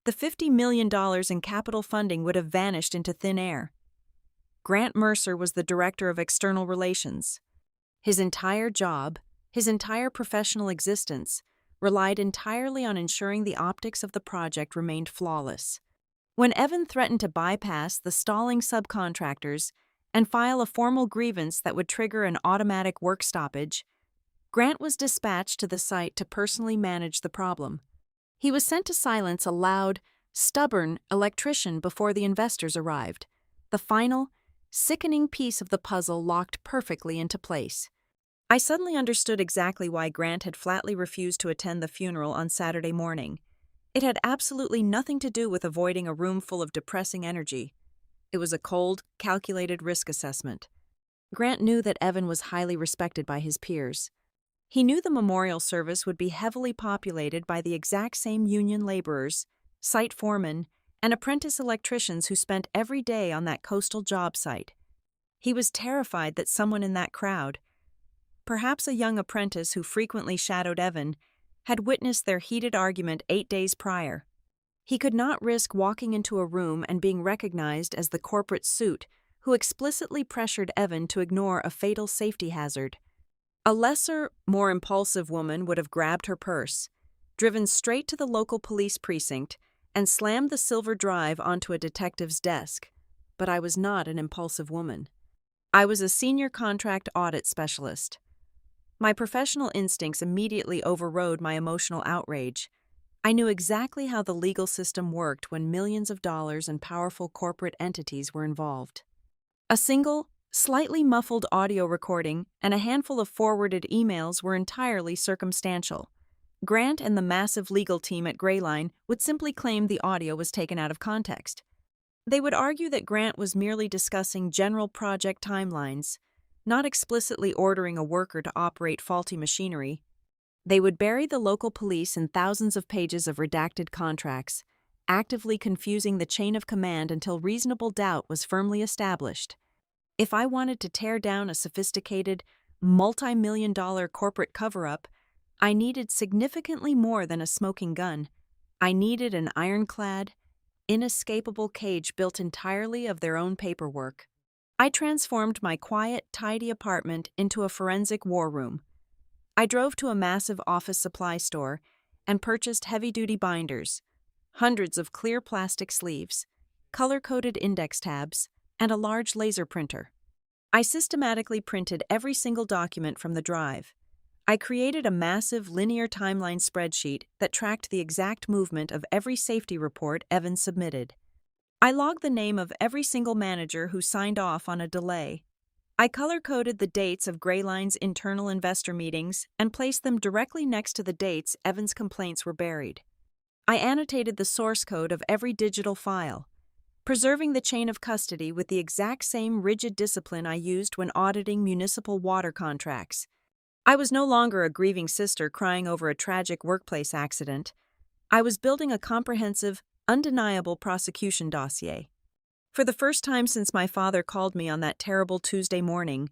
The $50 million in capital funding would have vanished into thin air. Grant Mercer was the director of external relations. His entire job, his entire professional existence, relied entirely on ensuring the optics of the project remained flawless. When Evan threatened to bypass the stalling subcontractors and file a formal grievance that would trigger an automatic work stoppage, Grant was dispatched to the site to personally manage the problem. He was sent to silence a loud, stubborn electrician before the investors arrived. The final, sickening piece of the puzzle locked perfectly into place. I suddenly understood exactly why Grant had flatly refused to attend the funeral on Saturday morning. It had absolutely nothing to do with avoiding a room full of depressing energy. It was a cold, calculated risk assessment. Grant knew that Evan was highly respected by his peers. He knew the memorial service would be heavily populated by the exact same union laborers, site foremen, and apprentice electricians who spent every day on that coastal job site. He was terrified that someone in that crowd, perhaps a young apprentice who frequently shadowed Evan, had witnessed their heated argument 8 days prior. He could not risk walking into a room and being recognized as the corporate suit who explicitly pressured Evan to ignore a fatal safety hazard. A lesser, more impulsive woman would have grabbed her purse, driven straight to the local police precinct, and slammed the silver drive onto a detective's desk. But I was not an impulsive woman. I was a senior contract audit specialist. My professional instincts immediately overrode my emotional outrage. I knew exactly how the legal system worked when millions of dollars and powerful corporate entities were involved. A single, slightly muffled audio recording and a handful of forwarded emails were entirely circumstantial. Grant and the massive legal team at Grayline would simply claim the audio was taken out of context. They would argue that Grant was merely discussing general project timelines, not explicitly ordering a worker to operate faulty machinery. They would bury the local police in thousands of pages of redacted contracts, actively confusing the chain of command until reasonable doubt was firmly established. If I wanted to tear down a sophisticated, multi-million-dollar corporate cover-up, I needed significantly more than a smoking gun. I needed an ironclad, inescapable cage built entirely of their own paperwork. I transformed my quiet, tidy apartment into a forensic war room. I drove to a massive office supply store and purchased heavy-duty binders, hundreds of clear plastic sleeves, color-coded index tabs, and a large laser printer. I systematically printed every single document from the drive. I created a massive linear timeline spreadsheet that tracked the exact movement of every safety report Evan submitted. I logged the name of every single manager who signed off on a delay. I color-coded the dates of Grayline's internal investor meetings and placed them directly next to the dates Evan's complaints were buried. I annotated the source code of every digital file, preserving the chain of custody with the exact same rigid discipline I used when auditing municipal water contracts. I was no longer a grieving sister crying over a tragic workplace accident. I was building a comprehensive, undeniable prosecution dossier. For the first time since my father called me on that terrible Tuesday morning,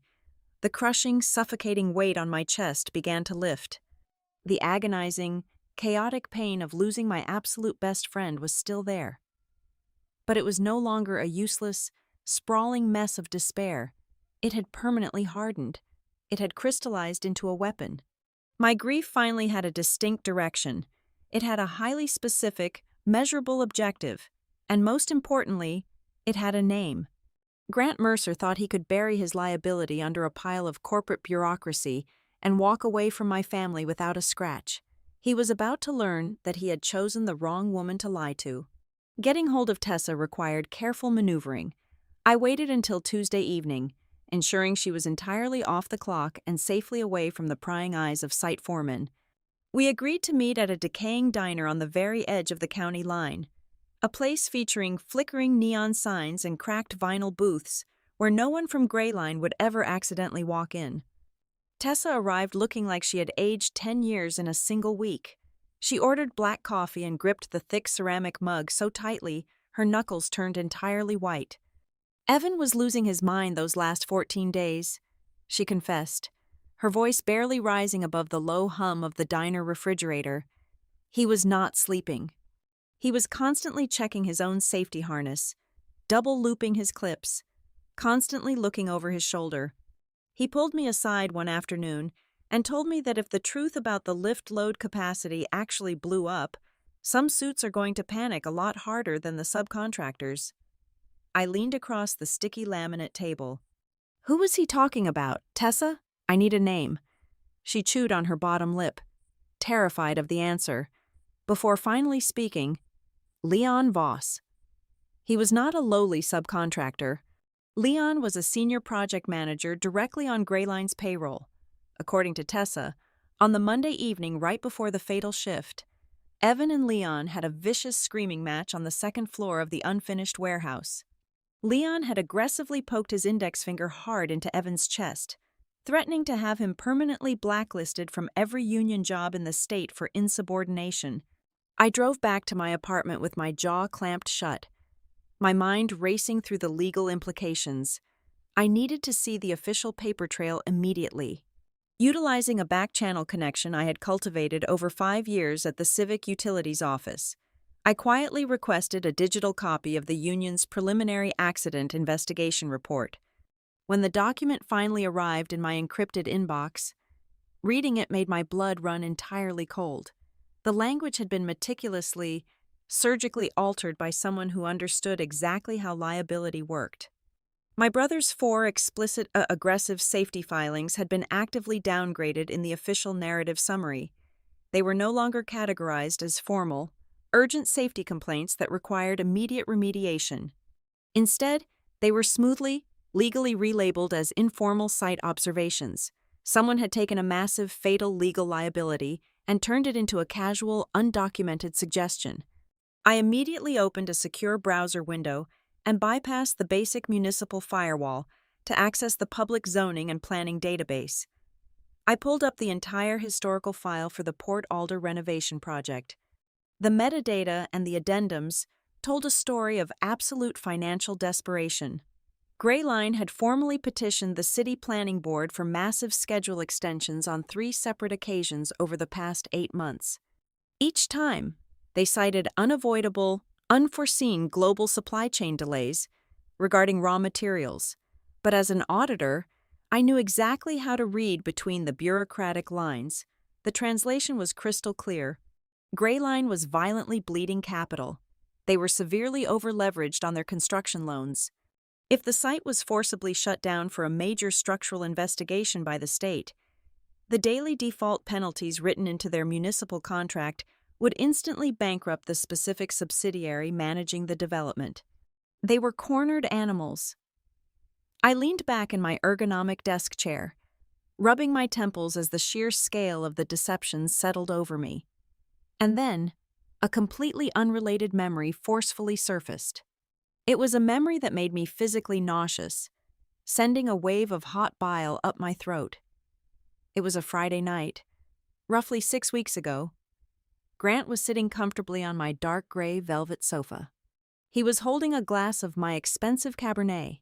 the crushing, suffocating weight on my chest began to lift. The agonizing, chaotic pain of losing my absolute best friend was still there. But it was no longer a useless, sprawling mess of despair. It had permanently hardened. It had crystallized into a weapon. My grief finally had a distinct direction. It had a highly specific, measurable objective, and most importantly, it had a name. Grant Mercer thought he could bury his liability under a pile of corporate bureaucracy and walk away from my family without a scratch. He was about to learn that he had chosen the wrong woman to lie to. Getting hold of Tessa required careful maneuvering. I waited until Tuesday evening, ensuring she was entirely off the clock and safely away from the prying eyes of site foremen. We agreed to meet at a decaying diner on the very edge of the county line, a place featuring flickering neon signs and cracked vinyl booths where no one from Grayline would ever accidentally walk in. Tessa arrived looking like she had aged 10 years in a single week. She ordered black coffee and gripped the thick ceramic mug so tightly her knuckles turned entirely white. Evan was losing his mind those last 14 days, she confessed, her voice barely rising above the low hum of the diner refrigerator. He was not sleeping. He was constantly checking his own safety harness, double-looping his clips, constantly looking over his shoulder. He pulled me aside one afternoon and told me that if the truth about the lift load capacity actually blew up, some suits are going to panic a lot harder than the subcontractors. I leaned across the sticky laminate table. Who was he talking about? Tessa? I need a name. She chewed on her bottom lip, terrified of the answer, before finally speaking, Leon Voss. He was not a lowly subcontractor. Leon was a senior project manager directly on Grayline's payroll. According to Tessa, on the Monday evening right before the fatal shift, Evan and Leon had a vicious screaming match on the second floor of the unfinished warehouse. Leon had aggressively poked his index finger hard into Evan's chest, threatening to have him permanently blacklisted from every union job in the state for insubordination. I drove back to my apartment with my jaw clamped shut, my mind racing through the legal implications. I needed to see the official paper trail immediately. Utilizing a back-channel connection I had cultivated over 5 years at the Civic Utilities office, I quietly requested a digital copy of the union's preliminary accident investigation report. When the document finally arrived in my encrypted inbox, reading it made my blood run entirely cold. The language had been meticulously, surgically altered by someone who understood exactly how liability worked. My brother's 4 explicit aggressive safety filings had been actively downgraded in the official narrative summary. They were no longer categorized as formal, urgent safety complaints that required immediate remediation. Instead, they were smoothly, legally relabeled as informal site observations. Someone had taken a massive, fatal legal liability and turned it into a casual, undocumented suggestion. I immediately opened a secure browser window and bypassed the basic municipal firewall to access the public zoning and planning database. I pulled up the entire historical file for the Port Alder renovation project. The metadata and the addendums told a story of absolute financial desperation. Gray Line had formally petitioned the City Planning Board for massive schedule extensions on 3 separate occasions over the past 8 months. Each time, they cited unavoidable, unforeseen global supply chain delays regarding raw materials. But as an auditor, I knew exactly how to read between the bureaucratic lines. The translation was crystal clear. Gray Line was violently bleeding capital. They were severely over-leveraged on their construction loans. If the site was forcibly shut down for a major structural investigation by the state, the daily default penalties written into their municipal contract would instantly bankrupt the specific subsidiary managing the development. They were cornered animals. I leaned back in my ergonomic desk chair, rubbing my temples as the sheer scale of the deception settled over me. And then, a completely unrelated memory forcefully surfaced. It was a memory that made me physically nauseous, sending a wave of hot bile up my throat. It was a Friday night, roughly 6 weeks ago. Grant was sitting comfortably on my dark gray velvet sofa. He was holding a glass of my expensive Cabernet,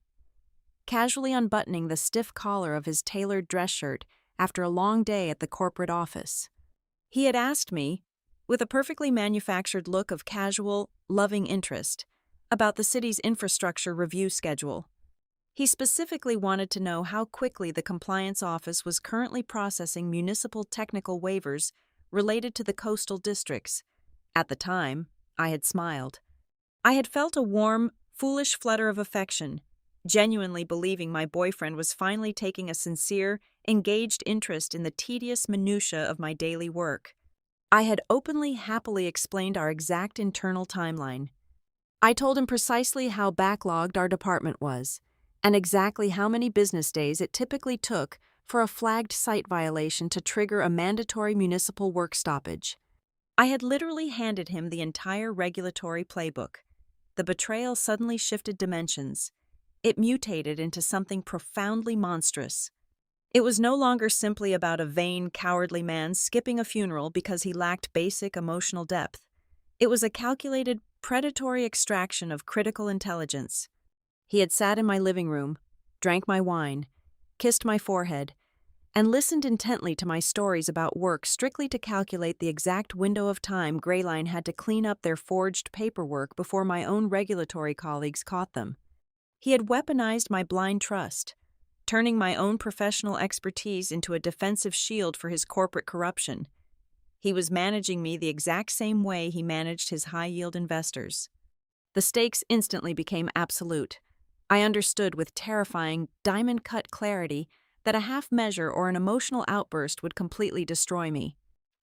casually unbuttoning the stiff collar of his tailored dress shirt after a long day at the corporate office. He had asked me, with a perfectly manufactured look of casual, loving interest, about the city's infrastructure review schedule. He specifically wanted to know how quickly the compliance office was currently processing municipal technical waivers related to the coastal districts. At the time, I had smiled. I had felt a warm, foolish flutter of affection, genuinely believing my boyfriend was finally taking a sincere, engaged interest in the tedious minutiae of my daily work. I had openly, happily explained our exact internal timeline. I told him precisely how backlogged our department was, and exactly how many business days it typically took for a flagged site violation to trigger a mandatory municipal work stoppage. I had literally handed him the entire regulatory playbook. The betrayal suddenly shifted dimensions. It mutated into something profoundly monstrous. It was no longer simply about a vain, cowardly man skipping a funeral because he lacked basic emotional depth. It was a calculated, predatory extraction of critical intelligence. He had sat in my living room, drank my wine, kissed my forehead, and listened intently to my stories about work strictly to calculate the exact window of time Gray Line had to clean up their forged paperwork before my own regulatory colleagues caught them. He had weaponized my blind trust, turning my own professional expertise into a defensive shield for his corporate corruption. He was managing me the exact same way he managed his high-yield investors. The stakes instantly became absolute. I understood with terrifying, diamond-cut clarity that a half-measure or an emotional outburst would completely destroy me.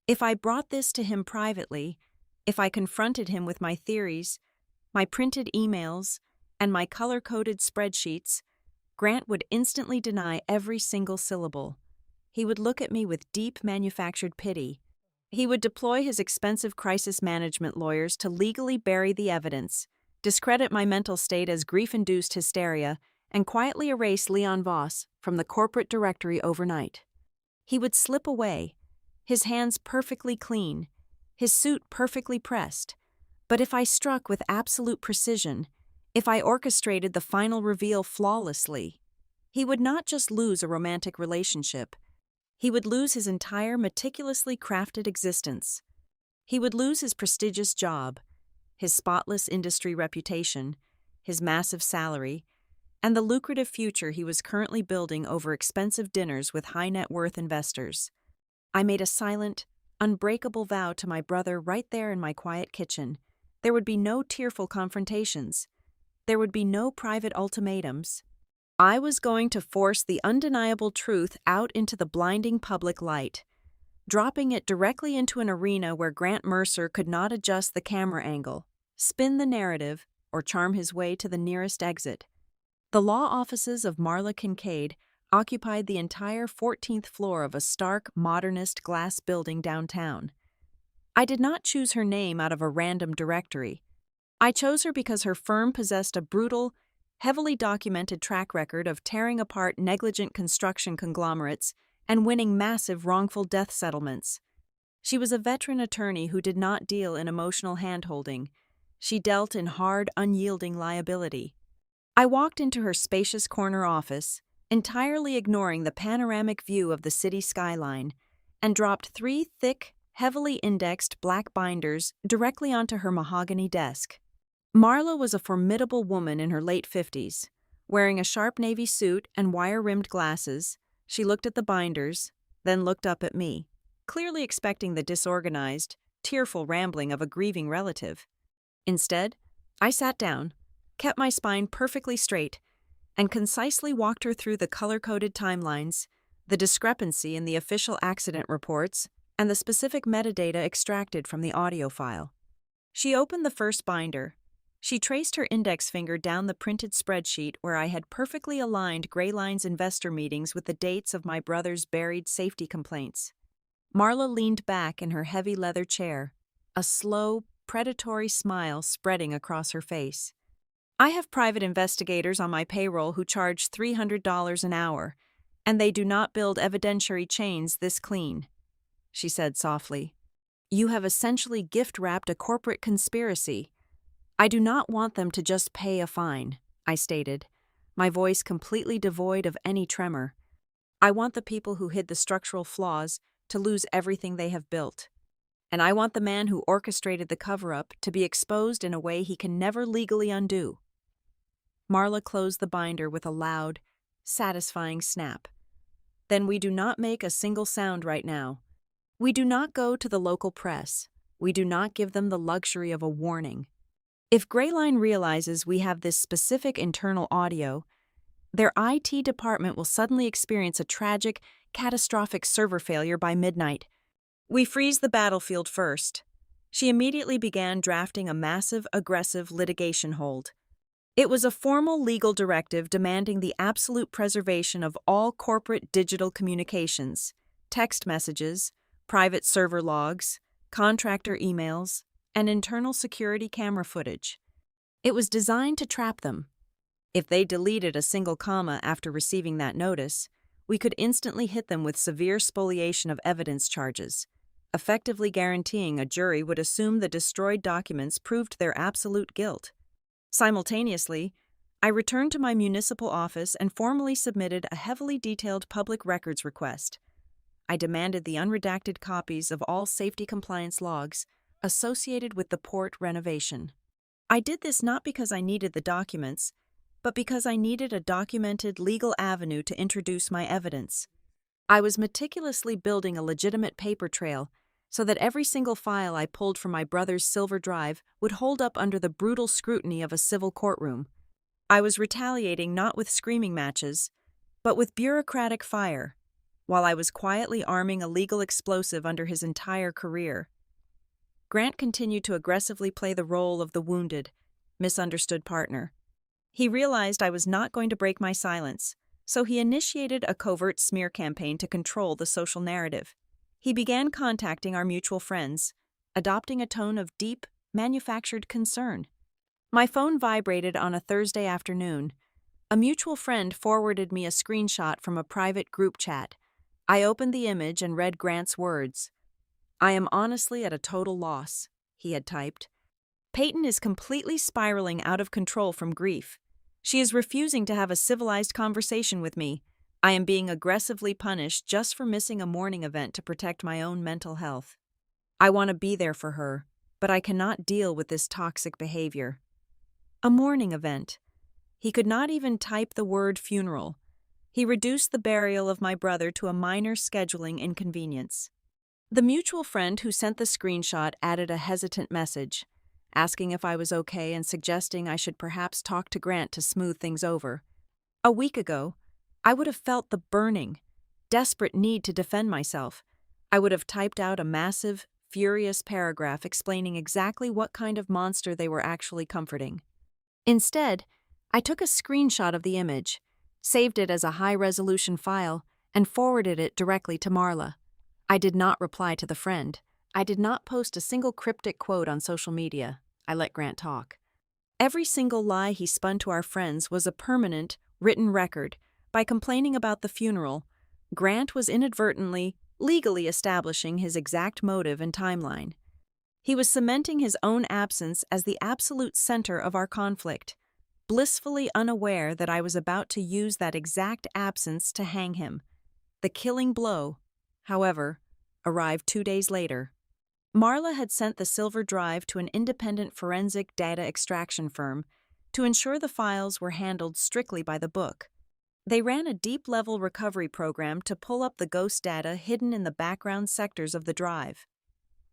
If I brought this to him privately, if I confronted him with my theories, my printed emails, and my color-coded spreadsheets, Grant would instantly deny every single syllable. He would look at me with deep manufactured pity. He would deploy his expensive crisis management lawyers to legally bury the evidence, discredit my mental state as grief-induced hysteria, and quietly erase Leon Voss from the corporate directory overnight. He would slip away, his hands perfectly clean, his suit perfectly pressed. But if I struck with absolute precision, if I orchestrated the final reveal flawlessly, he would not just lose a romantic relationship. He would lose his entire meticulously crafted existence. He would lose his prestigious job, his spotless industry reputation, his massive salary, and the lucrative future he was currently building over expensive dinners with high-net-worth investors. I made a silent, unbreakable vow to my brother right there in my quiet kitchen. There would be no tearful confrontations. There would be no private ultimatums. I was going to force the undeniable truth out into the blinding public light, dropping it directly into an arena where Grant Mercer could not adjust the camera angle, spin the narrative, or charm his way to the nearest exit. The law offices of Marla Kincaid occupied the entire 14th floor of a stark, modernist glass building downtown. I did not choose her name out of a random directory. I chose her because her firm possessed a brutal, heavily documented track record of tearing apart negligent construction conglomerates and winning massive wrongful death settlements. She was a veteran attorney who did not deal in emotional hand-holding. She dealt in hard, unyielding liability. I walked into her spacious corner office, entirely ignoring the panoramic view of the city skyline, and dropped 3 thick, heavily indexed black binders directly onto her mahogany desk. Marla was a formidable woman in her late 50s. Wearing a sharp navy suit and wire-rimmed glasses, she looked at the binders, then looked up at me, clearly expecting the disorganized, tearful rambling of a grieving relative. Instead, I sat down, kept my spine perfectly straight, and concisely walked her through the color-coded timelines, the discrepancy in the official accident reports, and the specific metadata extracted from the audio file. She opened the first binder. She traced her index finger down the printed spreadsheet where I had perfectly aligned Grayline's investor meetings with the dates of my brother's buried safety complaints. Marla leaned back in her heavy leather chair, a slow, predatory smile spreading across her face. I have private investigators on my payroll who charge $300 an hour, and they do not build evidentiary chains this clean, she said softly. You have essentially gift-wrapped a corporate conspiracy. I do not want them to just pay a fine, I stated, my voice completely devoid of any tremor. I want the people who hid the structural flaws to lose everything they have built. And I want the man who orchestrated the cover-up to be exposed in a way he can never legally undo. Marla closed the binder with a loud, satisfying snap. Then we do not make a single sound right now. We do not go to the local press. We do not give them the luxury of a warning. If Grayline realizes we have this specific internal audio, their IT department will suddenly experience a tragic, catastrophic server failure by midnight. We freeze the battlefield first. She immediately began drafting a massive, aggressive litigation hold. It was a formal legal directive demanding the absolute preservation of all corporate digital communications, text messages, private server logs, contractor emails, and internal security camera footage. It was designed to trap them. If they deleted a single comma after receiving that notice, we could instantly hit them with severe spoliation of evidence charges, effectively guaranteeing a jury would assume the destroyed documents proved their absolute guilt. Simultaneously, I returned to my municipal office and formally submitted a heavily detailed public records request. I demanded the unredacted copies of all safety compliance logs associated with the port renovation. I did this not because I needed the documents, but because I needed a documented legal avenue to introduce my evidence. I was meticulously building a legitimate paper trail so that every single file I pulled from my brother's silver drive would hold up under the brutal scrutiny of a civil courtroom. I was retaliating not with screaming matches, but with bureaucratic fire, while I was quietly arming a legal explosive under his entire career. Grant continued to aggressively play the role of the wounded, misunderstood partner. He realized I was not going to break my silence, so he initiated a covert smear campaign to control the social narrative. He began contacting our mutual friends, adopting a tone of deep, manufactured concern. My phone vibrated on a Thursday afternoon. A mutual friend forwarded me a screenshot from a private group chat. I opened the image and read Grant's words. I am honestly at a total loss, he had typed. Peyton is completely spiraling out of control from grief. She is refusing to have a civilized conversation with me. I am being aggressively punished just for missing a morning event to protect my own mental health. I want to be there for her, but I cannot deal with this toxic behavior. A morning event. He could not even type the word funeral. He reduced the burial of my brother to a minor scheduling inconvenience. The mutual friend who sent the screenshot added a hesitant message, asking if I was okay and suggesting I should perhaps talk to Grant to smooth things over. A week ago, I would have felt the burning, desperate need to defend myself. I would have typed out a massive, furious paragraph explaining exactly what kind of monster they were actually comforting. Instead, I took a screenshot of the image, saved it as a high-resolution file, and forwarded it directly to Marla. I did not reply to the friend. I did not post a single cryptic quote on social media. I let Grant talk. Every single lie he spun to our friends was a permanent, written record. By complaining about the funeral, Grant was inadvertently, legally establishing his exact motive and timeline. He was cementing his own absence as the absolute center of our conflict, blissfully unaware that I was about to use that exact absence to hang him. The killing blow, however, arrived 2 days later. Marla had sent the silver drive to an independent forensic data extraction firm to ensure the files were handled strictly by the book. They ran a deep-level recovery program to pull up the ghost data hidden in the background sectors of the drive.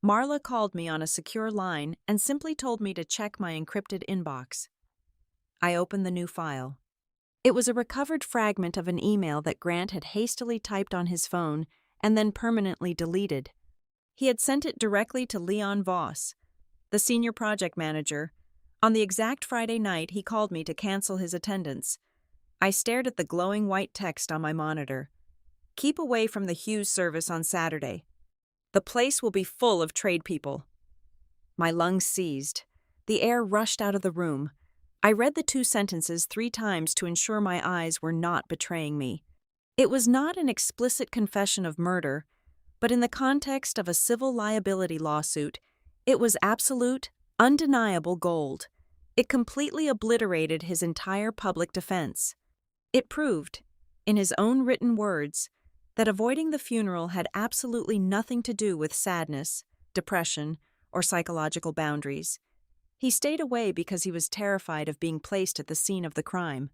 Marla called me on a secure line and simply told me to check my encrypted inbox. I opened the new file. It was a recovered fragment of an email that Grant had hastily typed on his phone and then permanently deleted. He had sent it directly to Leon Voss, the senior project manager. On the exact Friday night, he called me to cancel his attendance. I stared at the glowing white text on my monitor. Keep away from the Hughes service on Saturday. The place will be full of trade people. My lungs seized. The air rushed out of the room. I read the 2 sentences 3 times to ensure my eyes were not betraying me. It was not an explicit confession of murder, but in the context of a civil liability lawsuit, it was absolute, undeniable gold. It completely obliterated his entire public defense. It proved, in his own written words, that avoiding the funeral had absolutely nothing to do with sadness, depression, or psychological boundaries. He stayed away because he was terrified of being placed at the scene of the crime.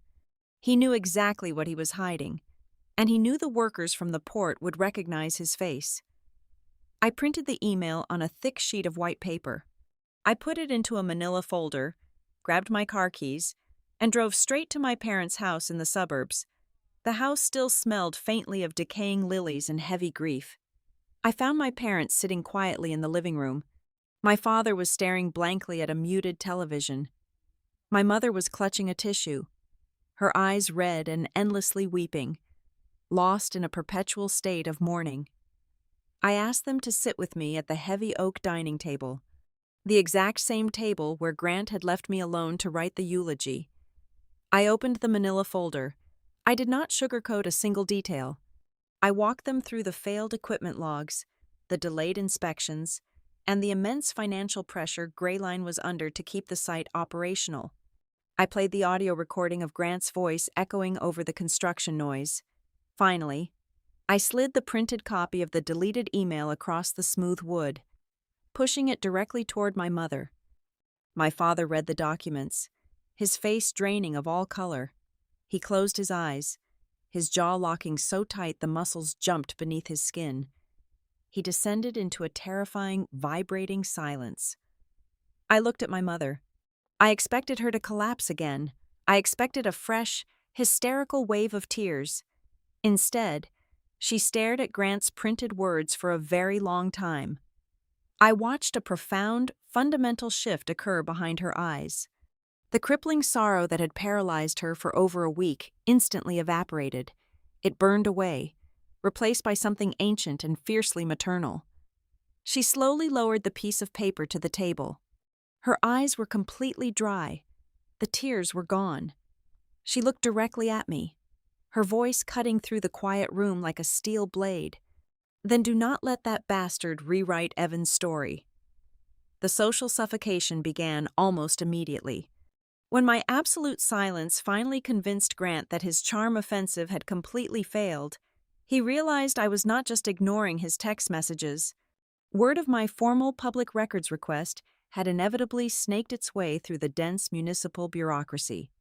He knew exactly what he was hiding, and he knew the workers from the port would recognize his face. I printed the email on a thick sheet of white paper. I put it into a manila folder, grabbed my car keys, and drove straight to my parents' house in the suburbs. The house still smelled faintly of decaying lilies and heavy grief. I found my parents sitting quietly in the living room. My father was staring blankly at a muted television. My mother was clutching a tissue, her eyes red and endlessly weeping, lost in a perpetual state of mourning. I asked them to sit with me at the heavy oak dining table, the exact same table where Grant had left me alone to write the eulogy. I opened the manila folder. I did not sugarcoat a single detail. I walked them through the failed equipment logs, the delayed inspections, and the immense financial pressure Grayline was under to keep the site operational. I played the audio recording of Grant's voice echoing over the construction noise. Finally, I slid the printed copy of the deleted email across the smooth wood, pushing it directly toward my mother. My father read the documents, his face draining of all color. He closed his eyes, his jaw locking so tight the muscles jumped beneath his skin. He descended into a terrifying, vibrating silence. I looked at my mother. I expected her to collapse again. I expected a fresh, hysterical wave of tears. Instead, she stared at Grant's printed words for a very long time. I watched a profound, fundamental shift occur behind her eyes. The crippling sorrow that had paralyzed her for over a week instantly evaporated. It burned away, replaced by something ancient and fiercely maternal. She slowly lowered the piece of paper to the table. Her eyes were completely dry. The tears were gone. She looked directly at me, her voice cutting through the quiet room like a steel blade. Then do not let that bastard rewrite Evan's story. The social suffocation began almost immediately. When my absolute silence finally convinced Grant that his charm offensive had completely failed, he realized I was not just ignoring his text messages. Word of my formal public records request had inevitably snaked its way through the dense municipal bureaucracy,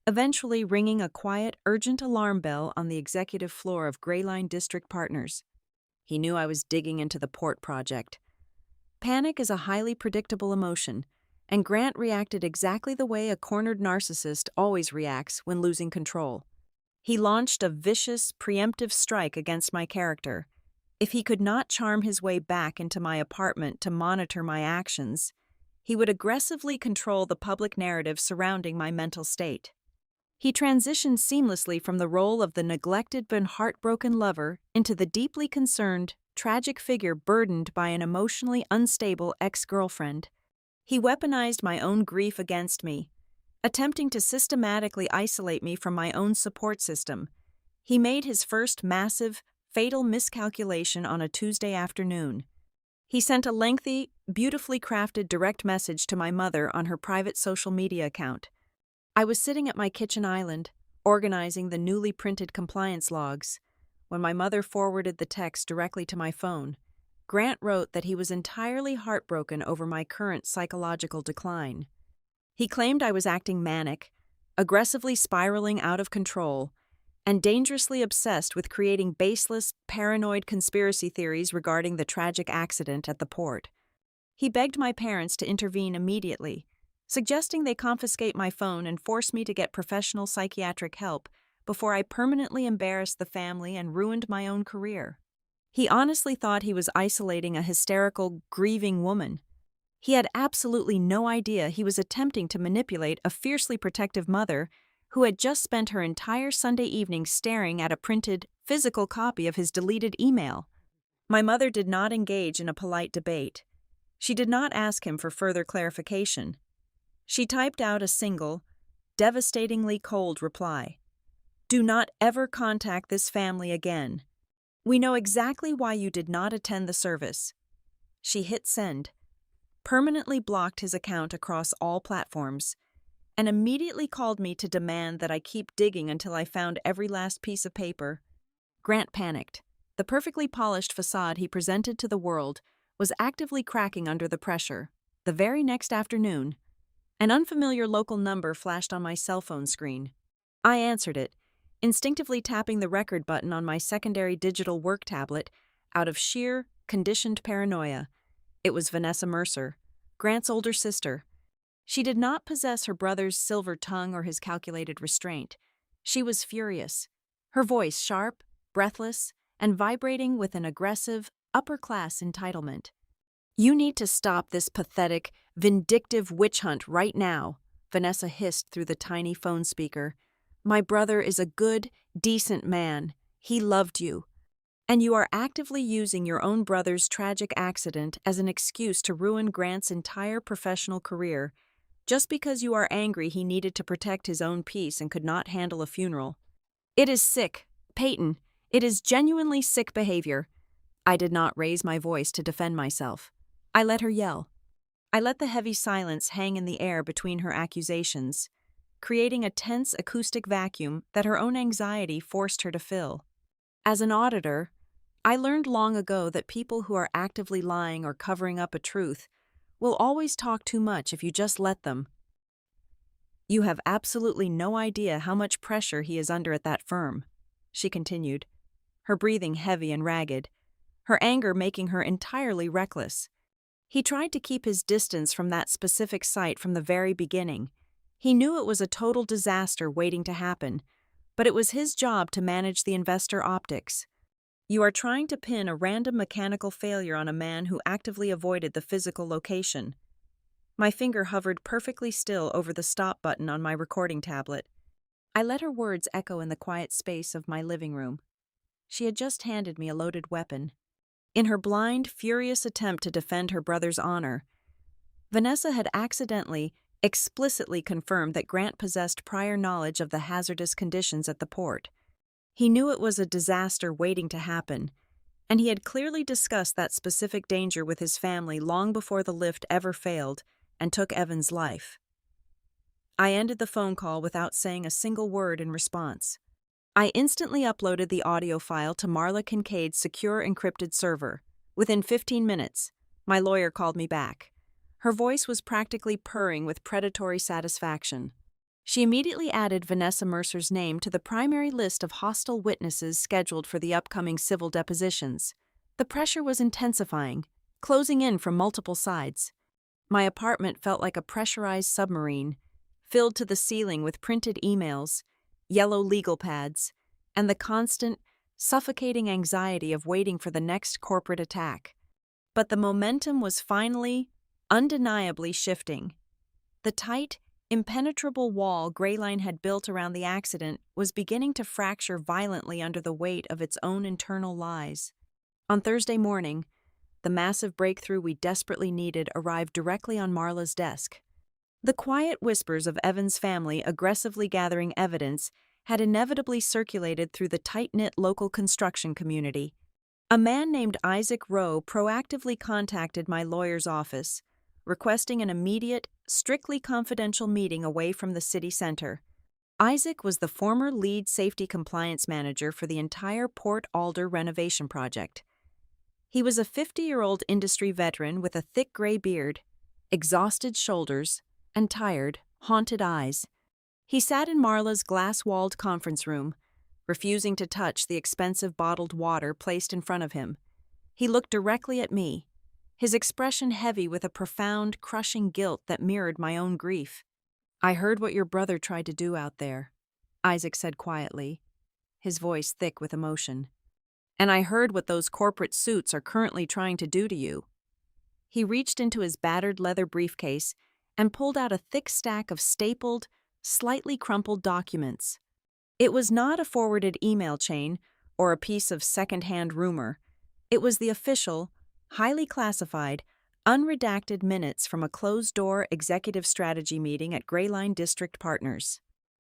eventually ringing a quiet, urgent alarm bell on the executive floor of Grayline District Partners. He knew I was digging into the port project. Panic is a highly predictable emotion, and Grant reacted exactly the way a cornered narcissist always reacts when losing control. He launched a vicious, preemptive strike against my character. If he could not charm his way back into my apartment to monitor my actions, he would aggressively control the public narrative surrounding my mental state. He transitioned seamlessly from the role of the neglected but heartbroken lover into the deeply concerned, tragic figure burdened by an emotionally unstable ex-girlfriend. He weaponized my own grief against me, attempting to systematically isolate me from my own support system. He made his first massive, fatal miscalculation on a Tuesday afternoon. He sent a lengthy, beautifully crafted direct message to my mother on her private social media account. I was sitting at my kitchen island, organizing the newly printed compliance logs, when my mother forwarded the text directly to my phone. Grant wrote that he was entirely heartbroken over my current psychological decline. He claimed I was acting manic, aggressively spiraling out of control, and dangerously obsessed with creating baseless, paranoid conspiracy theories regarding the tragic accident at the port. He begged my parents to intervene immediately, suggesting they confiscate my phone and force me to get professional psychiatric help before I permanently embarrassed the family and ruined my own career. He honestly thought he was isolating a hysterical, grieving woman. He had absolutely no idea he was attempting to manipulate a fiercely protective mother who had just spent her entire Sunday evening staring at a printed, physical copy of his deleted email. My mother did not engage in a polite debate. She did not ask him for further clarification. She typed out a single, devastatingly cold reply. "Do not ever contact this family again. We know exactly why you did not attend the service." She hit send, permanently blocked his account across all platforms, and immediately called me to demand that I keep digging until I found every last piece of paper. Grant panicked. The perfectly polished facade he presented to the world was actively cracking under the pressure. The very next afternoon, an unfamiliar local number flashed on my cell phone screen. I answered it, instinctively tapping the record button on my secondary digital work tablet out of sheer, conditioned paranoia. It was Vanessa Mercer, Grant's older sister. She did not possess her brother's silver tongue or his calculated restraint. She was furious, her voice sharp, breathless, and vibrating with an aggressive, upper-class entitlement. "You need to stop this pathetic, vindictive witch hunt right now," Vanessa hissed through the tiny phone speaker. "My brother is a good, decent man. He loved you. And you are actively using your own brother's tragic accident as an excuse to ruin Grant's entire professional career, just because you are angry he needed to protect his own peace and could not handle a funeral. It is sick, Peyton. It is genuinely sick behavior." I did not raise my voice to defend myself. I let her yell. I let the heavy silence hang in the air between her accusations, creating a tense acoustic vacuum that her own anxiety forced her to fill. As an auditor, I learned long ago that people who are actively lying or covering up a truth will always talk too much if you just let them. "You have absolutely no idea how much pressure he is under at that firm," she continued, her breathing heavy and ragged, her anger making her entirely reckless. He tried to keep his distance from that specific site from the very beginning. He knew it was a total disaster waiting to happen, but it was his job to manage the investor optics. "You are trying to pin a random mechanical failure on a man who actively avoided the physical location." My finger hovered perfectly still over the stop button on my recording tablet. I let her words echo in the quiet space of my living room. She had just handed me a loaded weapon. In her blind, furious attempt to defend her brother's honor, Vanessa had accidentally, explicitly confirmed that Grant possessed prior knowledge of the hazardous conditions at the port. He knew it was a disaster waiting to happen, and he had clearly discussed that specific danger with his family long before the lift ever failed and took Evan's life. I ended the phone call without saying a single word in response. I instantly uploaded the audio file to Marla Kincaid's secure encrypted server. Within 15 minutes, my lawyer called me back. Her voice was practically purring with predatory satisfaction. She immediately added Vanessa Mercer's name to the primary list of hostile witnesses scheduled for the upcoming civil depositions. The pressure was intensifying, closing in from multiple sides. My apartment felt like a pressurized submarine, filled to the ceiling with printed emails, yellow legal pads, and the constant, suffocating anxiety of waiting for the next corporate attack. But the momentum was finally, undeniably shifting. The tight, impenetrable wall Grayline had built around the accident was beginning to fracture violently under the weight of its own internal lies. On Thursday morning, the massive breakthrough we desperately needed arrived directly on Marla's desk. The quiet whispers of Evan's family aggressively gathering evidence had inevitably circulated through the tight-knit local construction community. A man named Isaac Rowe proactively contacted my lawyer's office, requesting an immediate, strictly confidential meeting away from the city center. Isaac was the former lead safety compliance manager for the entire Port Alder renovation project. He was a 50-year-old industry veteran with a thick gray beard, exhausted shoulders, and tired, haunted eyes. He sat in Marla's glass-walled conference room, refusing to touch the expensive bottled water placed in front of him. He looked directly at me, his expression heavy with a profound, crushing guilt that mirrored my own grief. "I heard what your brother tried to do out there," Isaac said quietly, his voice thick with emotion. "And I heard what those corporate suits are currently trying to do to you." He reached into his battered leather briefcase and pulled out a thick stack of stapled, slightly crumpled documents. It was not a forwarded email chain or a piece of second-hand rumor. It was the official, highly classified, unredacted minutes from a closed-door executive strategy meeting at Grayline District Partners.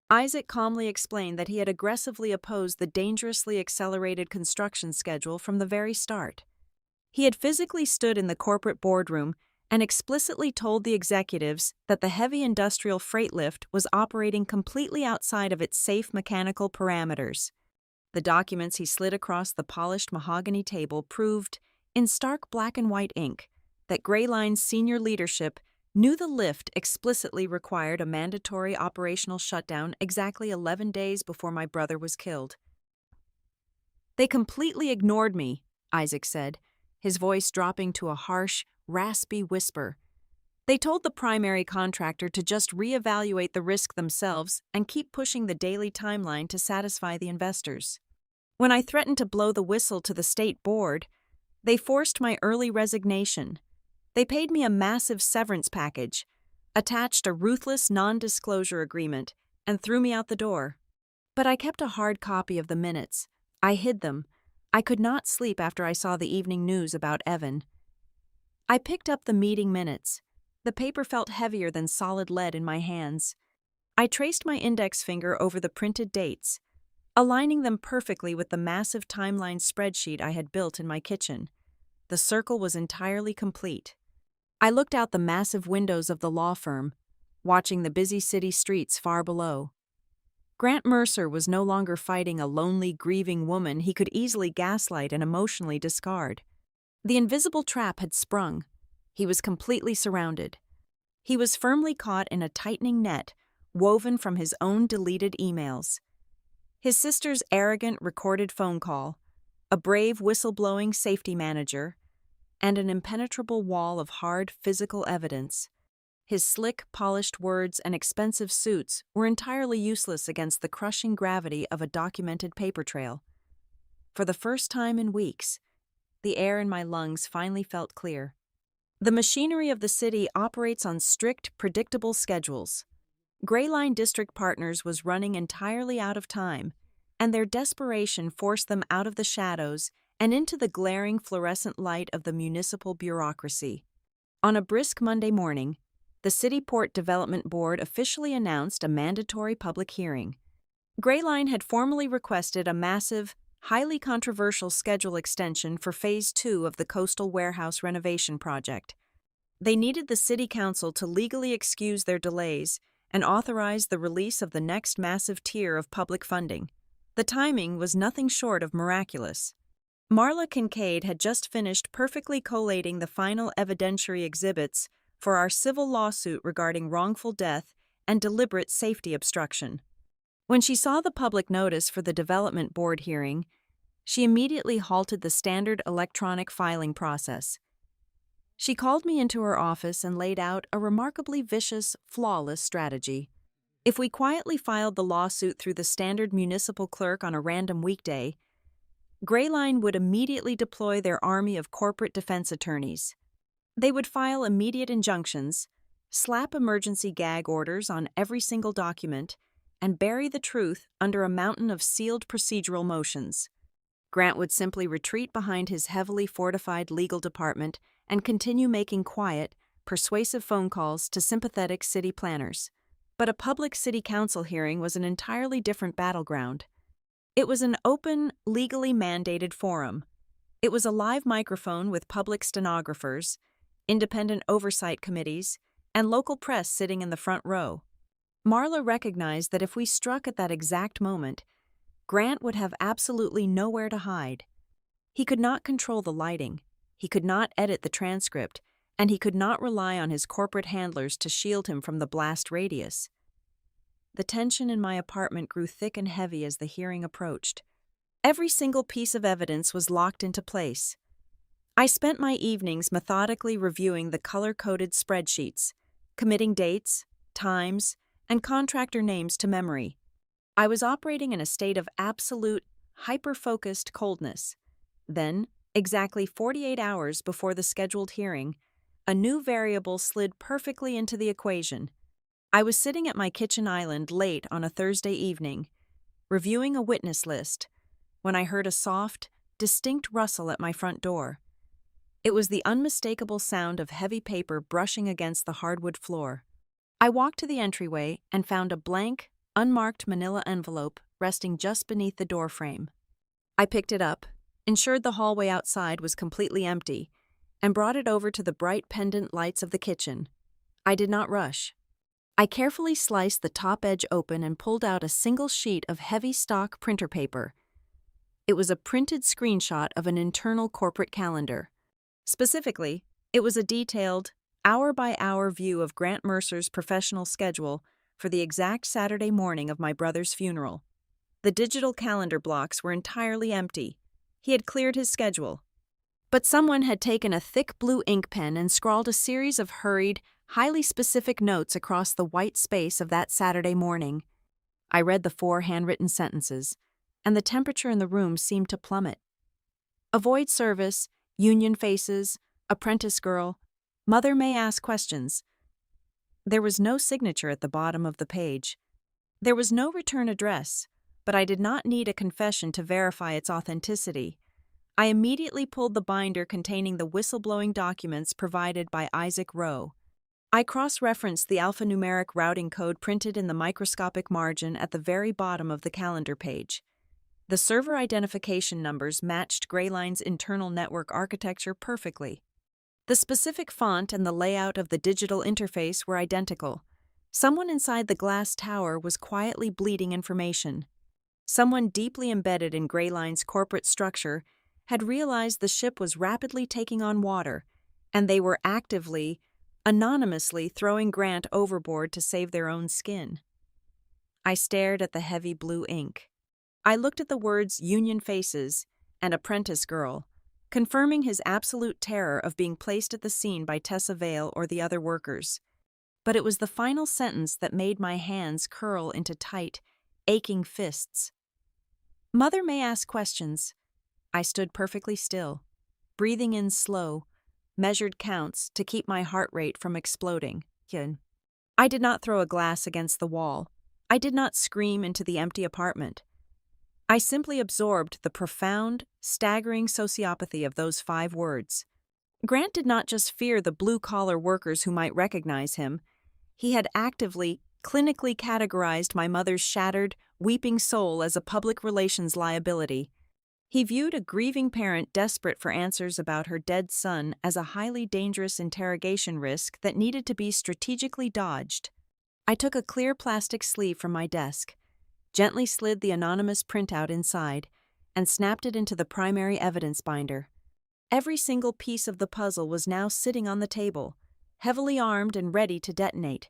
Isaac calmly explained that he had aggressively opposed the dangerously accelerated construction schedule from the very start. He had physically stood in the corporate boardroom and explicitly told the executives that the heavy industrial freight lift was operating completely outside of its safe mechanical parameters. The documents he slid across the polished mahogany table proved, in stark black and white ink, that Grayline's senior leadership knew the lift explicitly required a mandatory operational shutdown exactly 11 days before my brother was killed. "They completely ignored me," Isaac said, his voice dropping to a harsh, raspy whisper. "They told the primary contractor to just reevaluate the risk themselves and keep pushing the daily timeline to satisfy the investors. When I threatened to blow the whistle to the state board, they forced my early resignation. They paid me a massive severance package, attached a ruthless non-disclosure agreement, and threw me out the door. But I kept a hard copy of the minutes. I hid them. I could not sleep after I saw the evening news about Evan. I picked up the meeting minutes. The paper felt heavier than solid lead in my hands. I traced my index finger over the printed dates, aligning them perfectly with the massive timeline spreadsheet I had built in my kitchen. The circle was entirely complete. I looked out the massive windows of the law firm, watching the busy city streets far below. Grant Mercer was no longer fighting a lonely, grieving woman he could easily gaslight and emotionally discard. The invisible trap had sprung. He was completely surrounded. He was firmly caught in a tightening net woven from his own deleted emails. His sister's arrogant recorded phone call, a brave whistleblowing safety manager, and an impenetrable wall of hard physical evidence. His slick, polished words and expensive suits were entirely useless against the crushing gravity of a documented paper trail. For the first time in weeks, the air in my lungs finally felt clear. The machinery of the city operates on strict, predictable schedules. Grayline District Partners was running entirely out of time, and their desperation forced them out of the shadows and into the glaring fluorescent light of the municipal bureaucracy. On a brisk Monday morning, the City Port Development Board officially announced a mandatory public hearing. Grayline had formally requested a massive, highly controversial schedule extension for Phase 2 of the coastal warehouse renovation project. They needed the City Council to legally excuse their delays and authorize the release of the next massive tier of public funding. The timing was nothing short of miraculous. Marla Kincaid had just finished perfectly collating the final evidentiary exhibits for our civil lawsuit regarding wrongful death and deliberate safety obstruction. When she saw the public notice for the Development Board hearing, she immediately halted the standard electronic filing process. She called me into her office and laid out a remarkably vicious, flawless strategy. If we quietly filed the lawsuit through the standard municipal clerk on a random weekday, Grayline would immediately deploy their army of corporate defense attorneys. They would file immediate injunctions, slap emergency gag orders on every single document, and bury the truth under a mountain of sealed procedural motions. Grant would simply retreat behind his heavily fortified legal department and continue making quiet, persuasive phone calls to sympathetic city planners. But a public city council hearing was an entirely different battleground. It was an open, legally mandated forum. It was a live microphone with public stenographers, independent oversight committees, and local press sitting in the front row. Marla recognized that if we struck at that exact moment, Grant would have absolutely nowhere to hide. He could not control the lighting, he could not edit the transcript, and he could not rely on his corporate handlers to shield him from the blast radius. The tension in my apartment grew thick and heavy as the hearing approached. Every single piece of evidence was locked into place. I spent my evenings methodically reviewing the color-coded spreadsheets, committing dates, times, and contractor names to memory. I was operating in a state of absolute, hyper-focused coldness. Then, exactly 48 hours before the scheduled hearing, a new variable slid perfectly into the equation. I was sitting at my kitchen island late on a Thursday evening, reviewing a witness list, when I heard a soft, distinct rustle at my front door. It was the unmistakable sound of heavy paper brushing against the hardwood floor. I walked to the entryway and found a blank, unmarked manila envelope resting just beneath the doorframe. I picked it up, ensured the hallway outside was completely empty, and brought it over to the bright pendant lights of the kitchen. I did not rush. I carefully sliced the top edge open and pulled out a single sheet of heavy stock printer paper. It was a printed screenshot of an internal corporate calendar. Specifically, it was a detailed, hour-by-hour view of Grant Mercer's professional schedule for the exact Saturday morning of my brother's funeral. The digital calendar blocks were entirely empty. He had cleared his schedule. But someone had taken a thick blue ink pen and scrawled a series of hurried, highly specific notes across the white space of that Saturday morning. I read the 4 handwritten sentences, and the temperature in the room seemed to plummet. Avoid service, union faces, apprentice girl, mother may ask questions. There was no signature at the bottom of the page. There was no return address, but I did not need a confession to verify its authenticity. I immediately pulled the binder containing the whistleblowing documents provided by Isaac Rowe. I cross-referenced the alphanumeric routing code printed in the microscopic margin at the very bottom of the calendar page. The server identification numbers matched Grayline's internal network architecture perfectly. The specific font and the layout of the digital interface were identical. Someone inside the glass tower was quietly bleeding information. Someone deeply embedded in Grayline's corporate structure had realized the ship was rapidly taking on water, and they were actively, anonymously throwing Grant overboard to save their own skin. I stared at the heavy blue ink. I looked at the words union faces and apprentice girl, confirming his absolute terror of being placed at the scene by Tessa Vale or the other workers. But it was the final sentence that made my hands curl into tight, aching fists. Mother may ask questions. I stood perfectly still, breathing in slow, measured counts to keep my heart rate from exploding. I did not throw a glass against the wall. I did not scream into the empty apartment. I simply absorbed the profound, staggering sociopathy of those 5 words. Grant did not just fear the blue-collar workers who might recognize him. He had actively, clinically categorized my mother's shattered, weeping soul as a public relations liability. He viewed a grieving parent desperate for answers about her dead son as a highly dangerous interrogation risk that needed to be strategically dodged. I took a clear plastic sleeve from my desk, gently slid the anonymous printout inside, and snapped it into the primary evidence binder. Every single piece of the puzzle was now sitting on the table, heavily armed and ready to detonate.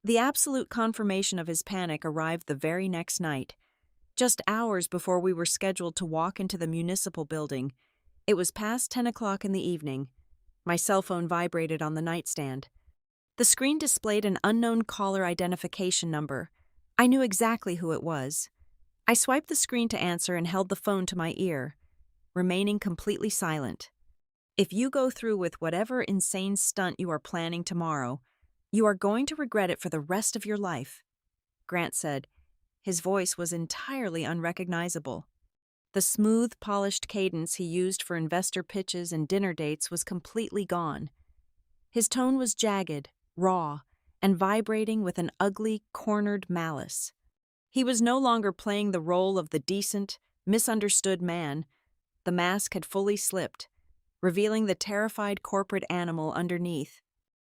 The absolute confirmation of his panic arrived the very next night. Just hours before we were scheduled to walk into the municipal building, it was past 10 o'clock in the evening. My cell phone vibrated on the nightstand. The screen displayed an unknown caller identification number. I knew exactly who it was. I swiped the screen to answer and held the phone to my ear, remaining completely silent. If you go through with whatever insane stunt you are planning tomorrow, you are going to regret it for the rest of your life, Grant said. His voice was entirely unrecognizable. The smooth, polished cadence he used for investor pitches and dinner dates was completely gone. His tone was jagged, raw, and vibrating with an ugly, cornered malice. He was no longer playing the role of the decent, misunderstood man. The mask had fully slipped, revealing the terrified corporate animal underneath.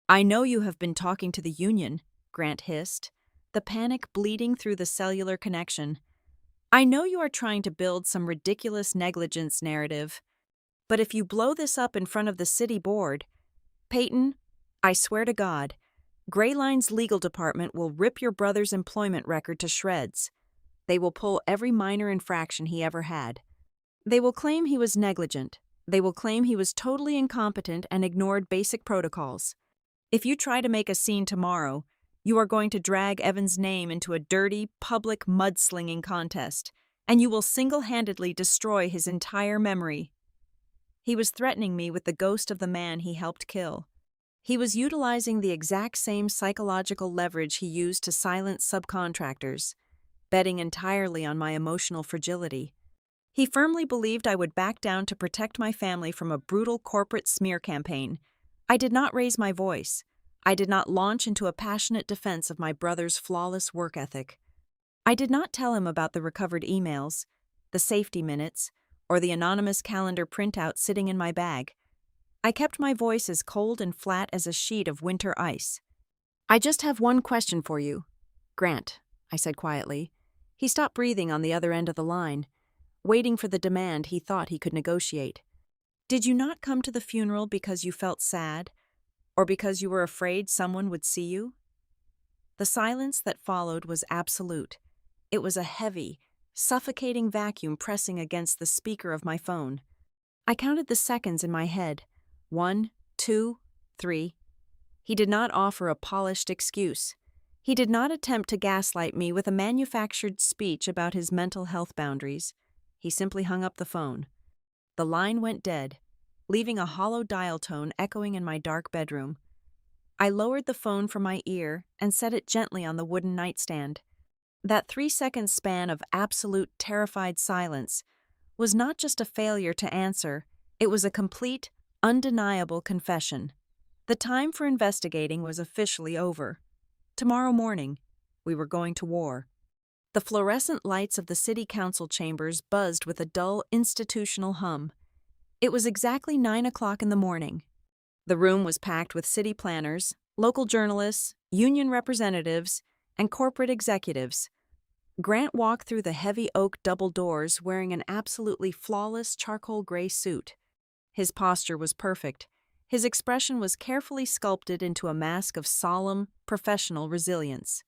"I know you have been talking to the union," Grant hissed, the panic bleeding through the cellular connection. "I know you are trying to build some ridiculous negligence narrative, but if you blow this up in front of the city board, Peyton, I swear to God, Grayline's legal department will rip your brother's employment record to shreds. They will pull every minor infraction he ever had. They will claim he was negligent. They will claim he was totally incompetent and ignored basic protocols. If you try to make a scene tomorrow, you are going to drag Evan's name into a dirty, public mudslinging contest, and you will single-handedly destroy his entire memory." He was threatening me with the ghost of the man he helped kill. He was utilizing the exact same psychological leverage he used to silence subcontractors, betting entirely on my emotional fragility. He firmly believed I would back down to protect my family from a brutal corporate smear campaign. I did not raise my voice. I did not launch into a passionate defense of my brother's flawless work ethic. I did not tell him about the recovered emails, the safety minutes, or the anonymous calendar printout sitting in my bag. I kept my voice as cold and flat as a sheet of winter ice. "I just have one question for you, Grant," I said quietly. He stopped breathing on the other end of the line, waiting for the demand he thought he could negotiate. "Did you not come to the funeral because you felt sad, or because you were afraid someone would see you?" The silence that followed was absolute. It was a heavy, suffocating vacuum pressing against the speaker of my phone. I counted the seconds in my head. 1, 2, 3. He did not offer a polished excuse. He did not attempt to gaslight me with a manufactured speech about his mental health boundaries. He simply hung up the phone. The line went dead, leaving a hollow dial tone echoing in my dark bedroom. I lowered the phone from my ear and set it gently on the wooden nightstand. That 3-second span of absolute terrified silence was not just a failure to answer, it was a complete, undeniable confession. The time for investigating was officially over. Tomorrow morning, we were going to war. The fluorescent lights of the city council chambers buzzed with a dull institutional hum. It was exactly 9 o'clock in the morning. The room was packed with city planners, local journalists, union representatives, and corporate executives. Grant walked through the heavy oak double doors wearing an absolutely flawless charcoal gray suit. His posture was perfect. His expression was carefully sculpted into a mask of solemn, professional resilience.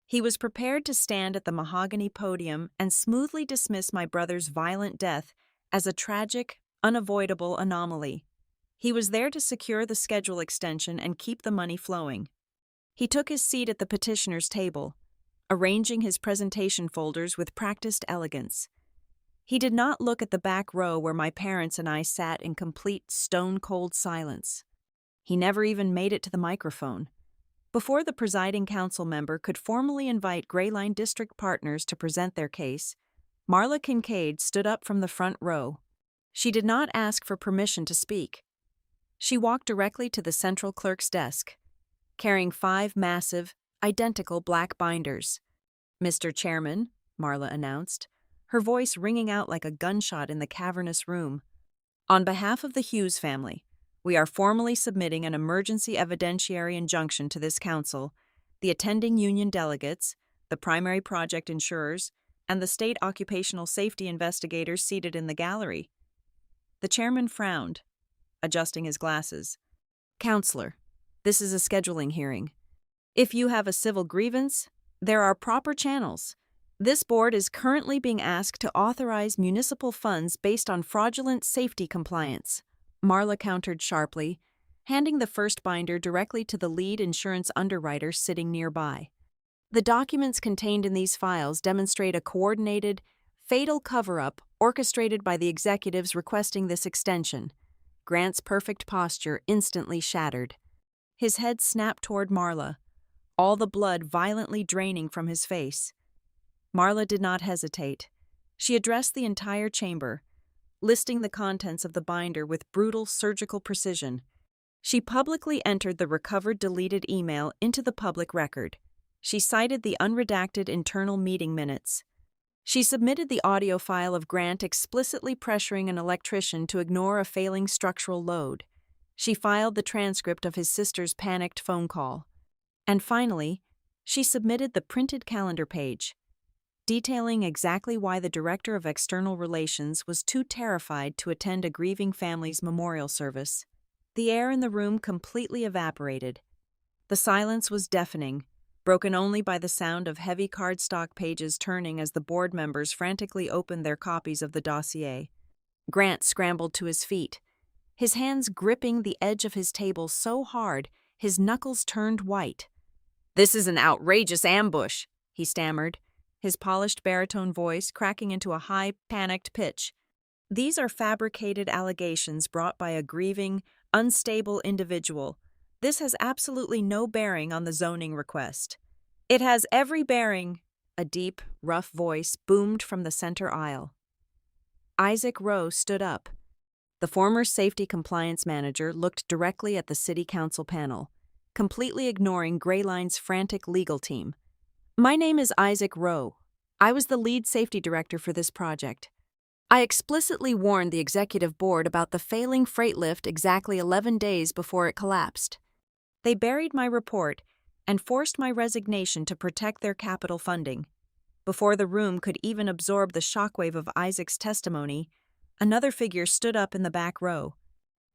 He was prepared to stand at the mahogany podium and smoothly dismiss my brother's violent death as a tragic, unavoidable anomaly. He was there to secure the schedule extension and keep the money flowing. He took his seat at the petitioner's table, arranging his presentation folders with practiced elegance. He did not look at the back row where my parents and I sat in complete stone-cold silence. He never even made it to the microphone. Before the presiding council member could formally invite Grayline District partners to present their case, Marla Kincaid stood up from the front row. She did not ask for permission to speak. She walked directly to the central clerk's desk, carrying 5 massive, identical black binders. "Mr. Chairman," Marla announced, her voice ringing out like a gunshot in the cavernous room. "On behalf of the Hughes family, we are formally submitting an emergency evidentiary injunction to this council, the attending union delegates, the primary project insurers, and the state occupational safety investigators seated in the gallery." The chairman frowned, adjusting his glasses. "Counselor, this is a scheduling hearing. If you have a civil grievance, there are proper channels. This board is currently being asked to authorize municipal funds based on fraudulent safety compliance," Marla countered sharply, handing the first binder directly to the lead insurance underwriter sitting nearby. "The documents contained in these files demonstrate a coordinated, fatal cover-up orchestrated by the executives requesting this extension." Grant's perfect posture instantly shattered. His head snapped toward Marla, all the blood violently draining from his face. Marla did not hesitate. She addressed the entire chamber, listing the contents of the binder with brutal surgical precision. She publicly entered the recovered deleted email into the public record. She cited the unredacted internal meeting minutes. She submitted the audio file of Grant explicitly pressuring an electrician to ignore a failing structural load. She filed the transcript of his sister's panicked phone call. And finally, she submitted the printed calendar page, detailing exactly why the Director of External Relations was too terrified to attend a grieving family's memorial service. The air in the room completely evaporated. The silence was deafening, broken only by the sound of heavy cardstock pages turning as the board members frantically opened their copies of the dossier. Grant scrambled to his feet, his hands gripping the edge of his table so hard his knuckles turned white. "This is an outrageous ambush," he stammered, his polished baritone voice cracking into a high, panicked pitch. "These are fabricated allegations brought by a grieving, unstable individual. This has absolutely no bearing on the zoning request." "It has every bearing," a deep, rough voice boomed from the center aisle. Isaac Rowe stood up. The former safety compliance manager looked directly at the city council panel, completely ignoring Grayline's frantic legal team. "My name is Isaac Rowe. I was the lead safety director for this project. I explicitly warned the executive board about the failing freight lift exactly 11 days before it collapsed. They buried my report and forced my resignation to protect their capital funding." Before the room could even absorb the shockwave of Isaac's testimony, another figure stood up in the back row.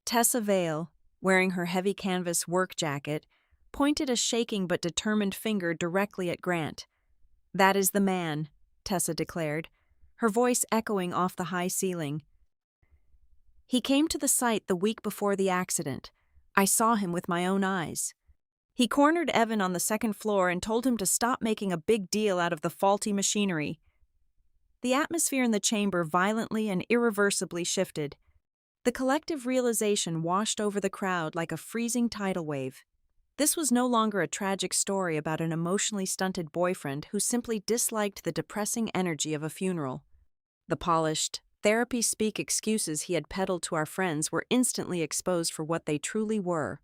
Tessa Vale, wearing her heavy canvas work jacket, pointed a shaking but determined finger directly at Grant. "That is the man," Tessa declared, her voice echoing off the high ceiling. "He came to the site the week before the accident. I saw him with my own eyes. He cornered Evan on the second floor and told him to stop making a big deal out of the faulty machinery." The atmosphere in the chamber violently and irreversibly shifted. The collective realization washed over the crowd like a freezing tidal wave. This was no longer a tragic story about an emotionally stunted boyfriend who simply disliked the depressing energy of a funeral. The polished, therapy-speak excuses he had peddled to our friends were instantly exposed for what they truly were.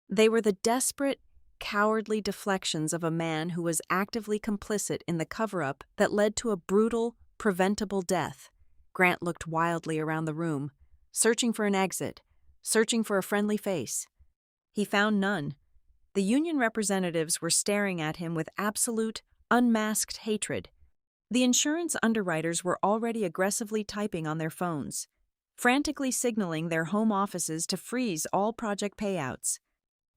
They were the desperate, cowardly deflections of a man who was actively complicit in the cover-up that led to a brutal, preventable death. Grant looked wildly around the room, searching for an exit, searching for a friendly face. He found none. The union representatives were staring at him with absolute, unmasked hatred. The insurance underwriters were already aggressively typing on their phones, frantically signaling their home offices to freeze all project payouts.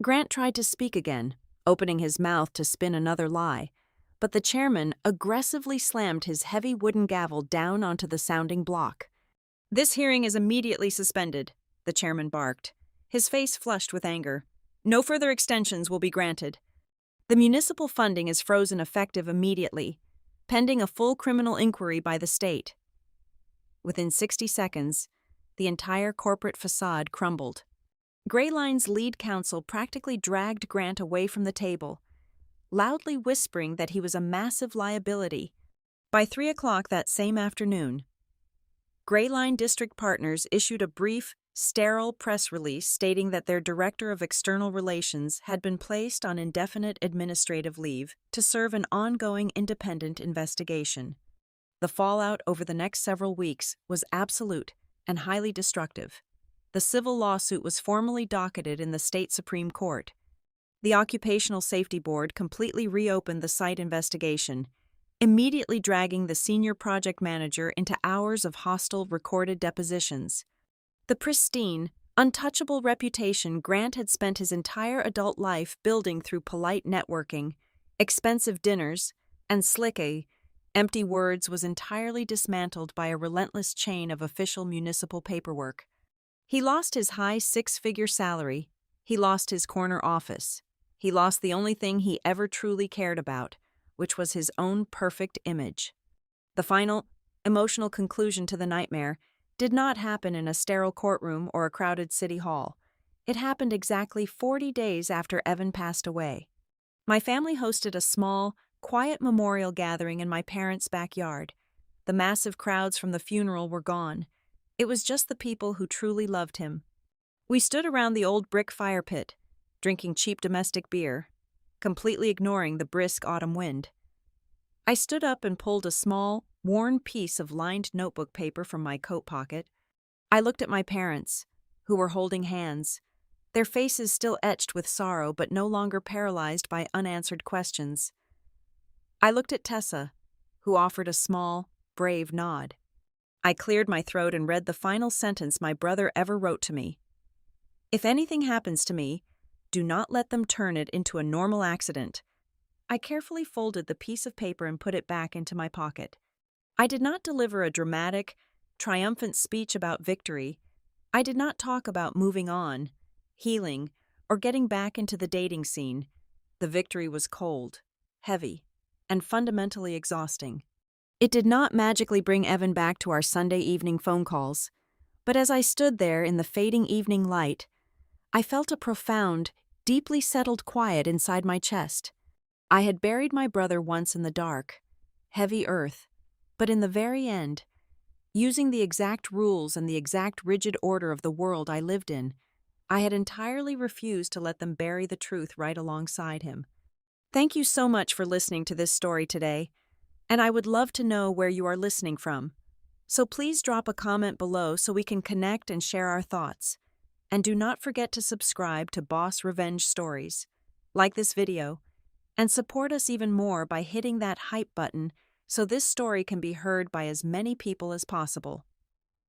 Grant tried to speak again, opening his mouth to spin another lie, but the chairman aggressively slammed his heavy wooden gavel down onto the sounding block. "This hearing is immediately suspended," the chairman barked, his face flushed with anger. "No further extensions will be granted. The municipal funding is frozen effective immediately, pending a full criminal inquiry by the state." Within 60 seconds, the entire corporate facade crumbled. Grayline's lead counsel practically dragged Grant away from the table, loudly whispering that he was a massive liability. By 3 o'clock that same afternoon, Grayline District Partners issued a brief, sterile press release stating that their Director of External Relations had been placed on indefinite administrative leave to serve an ongoing independent investigation. The fallout over the next several weeks was absolute and highly destructive. The civil lawsuit was formally docketed in the state Supreme Court. The Occupational Safety Board completely reopened the site investigation, immediately dragging the senior project manager into hours of hostile recorded depositions. The pristine, untouchable reputation Grant had spent his entire adult life building through polite networking, expensive dinners, and slick, empty words was entirely dismantled by a relentless chain of official municipal paperwork. He lost his high 6-figure salary. He lost his corner office. He lost the only thing he ever truly cared about, which was his own perfect image. The final, emotional conclusion to the nightmare did not happen in a sterile courtroom or a crowded city hall. It happened exactly 40 days after Evan passed away. My family hosted a small, quiet memorial gathering in my parents' backyard. The massive crowds from the funeral were gone. It was just the people who truly loved him. We stood around the old brick fire pit, drinking cheap domestic beer, completely ignoring the brisk autumn wind. I stood up and pulled a small, worn piece of lined notebook paper from my coat pocket. I looked at my parents, who were holding hands, their faces still etched with sorrow but no longer paralyzed by unanswered questions. I looked at Tessa, who offered a small, brave nod. I cleared my throat and read the final sentence my brother ever wrote to me. "If anything happens to me, do not let them turn it into a normal accident." I carefully folded the piece of paper and put it back into my pocket. I did not deliver a dramatic, triumphant speech about victory. I did not talk about moving on, healing, or getting back into the dating scene. The victory was cold, heavy, and fundamentally exhausting. It did not magically bring Evan back to our Sunday evening phone calls, but as I stood there in the fading evening light, I felt a profound, deeply settled quiet inside my chest. I had buried my brother once in the dark, heavy earth, but in the very end, using the exact rules and the exact rigid order of the world I lived in, I had entirely refused to let them bury the truth right alongside him. Thank you so much for listening to this story today, and I would love to know where you are listening from. So please drop a comment below so we can connect and share our thoughts. And do not forget to subscribe to Boss Revenge Stories, like this video, and support us even more by hitting that hype button so this story can be heard by as many people as possible.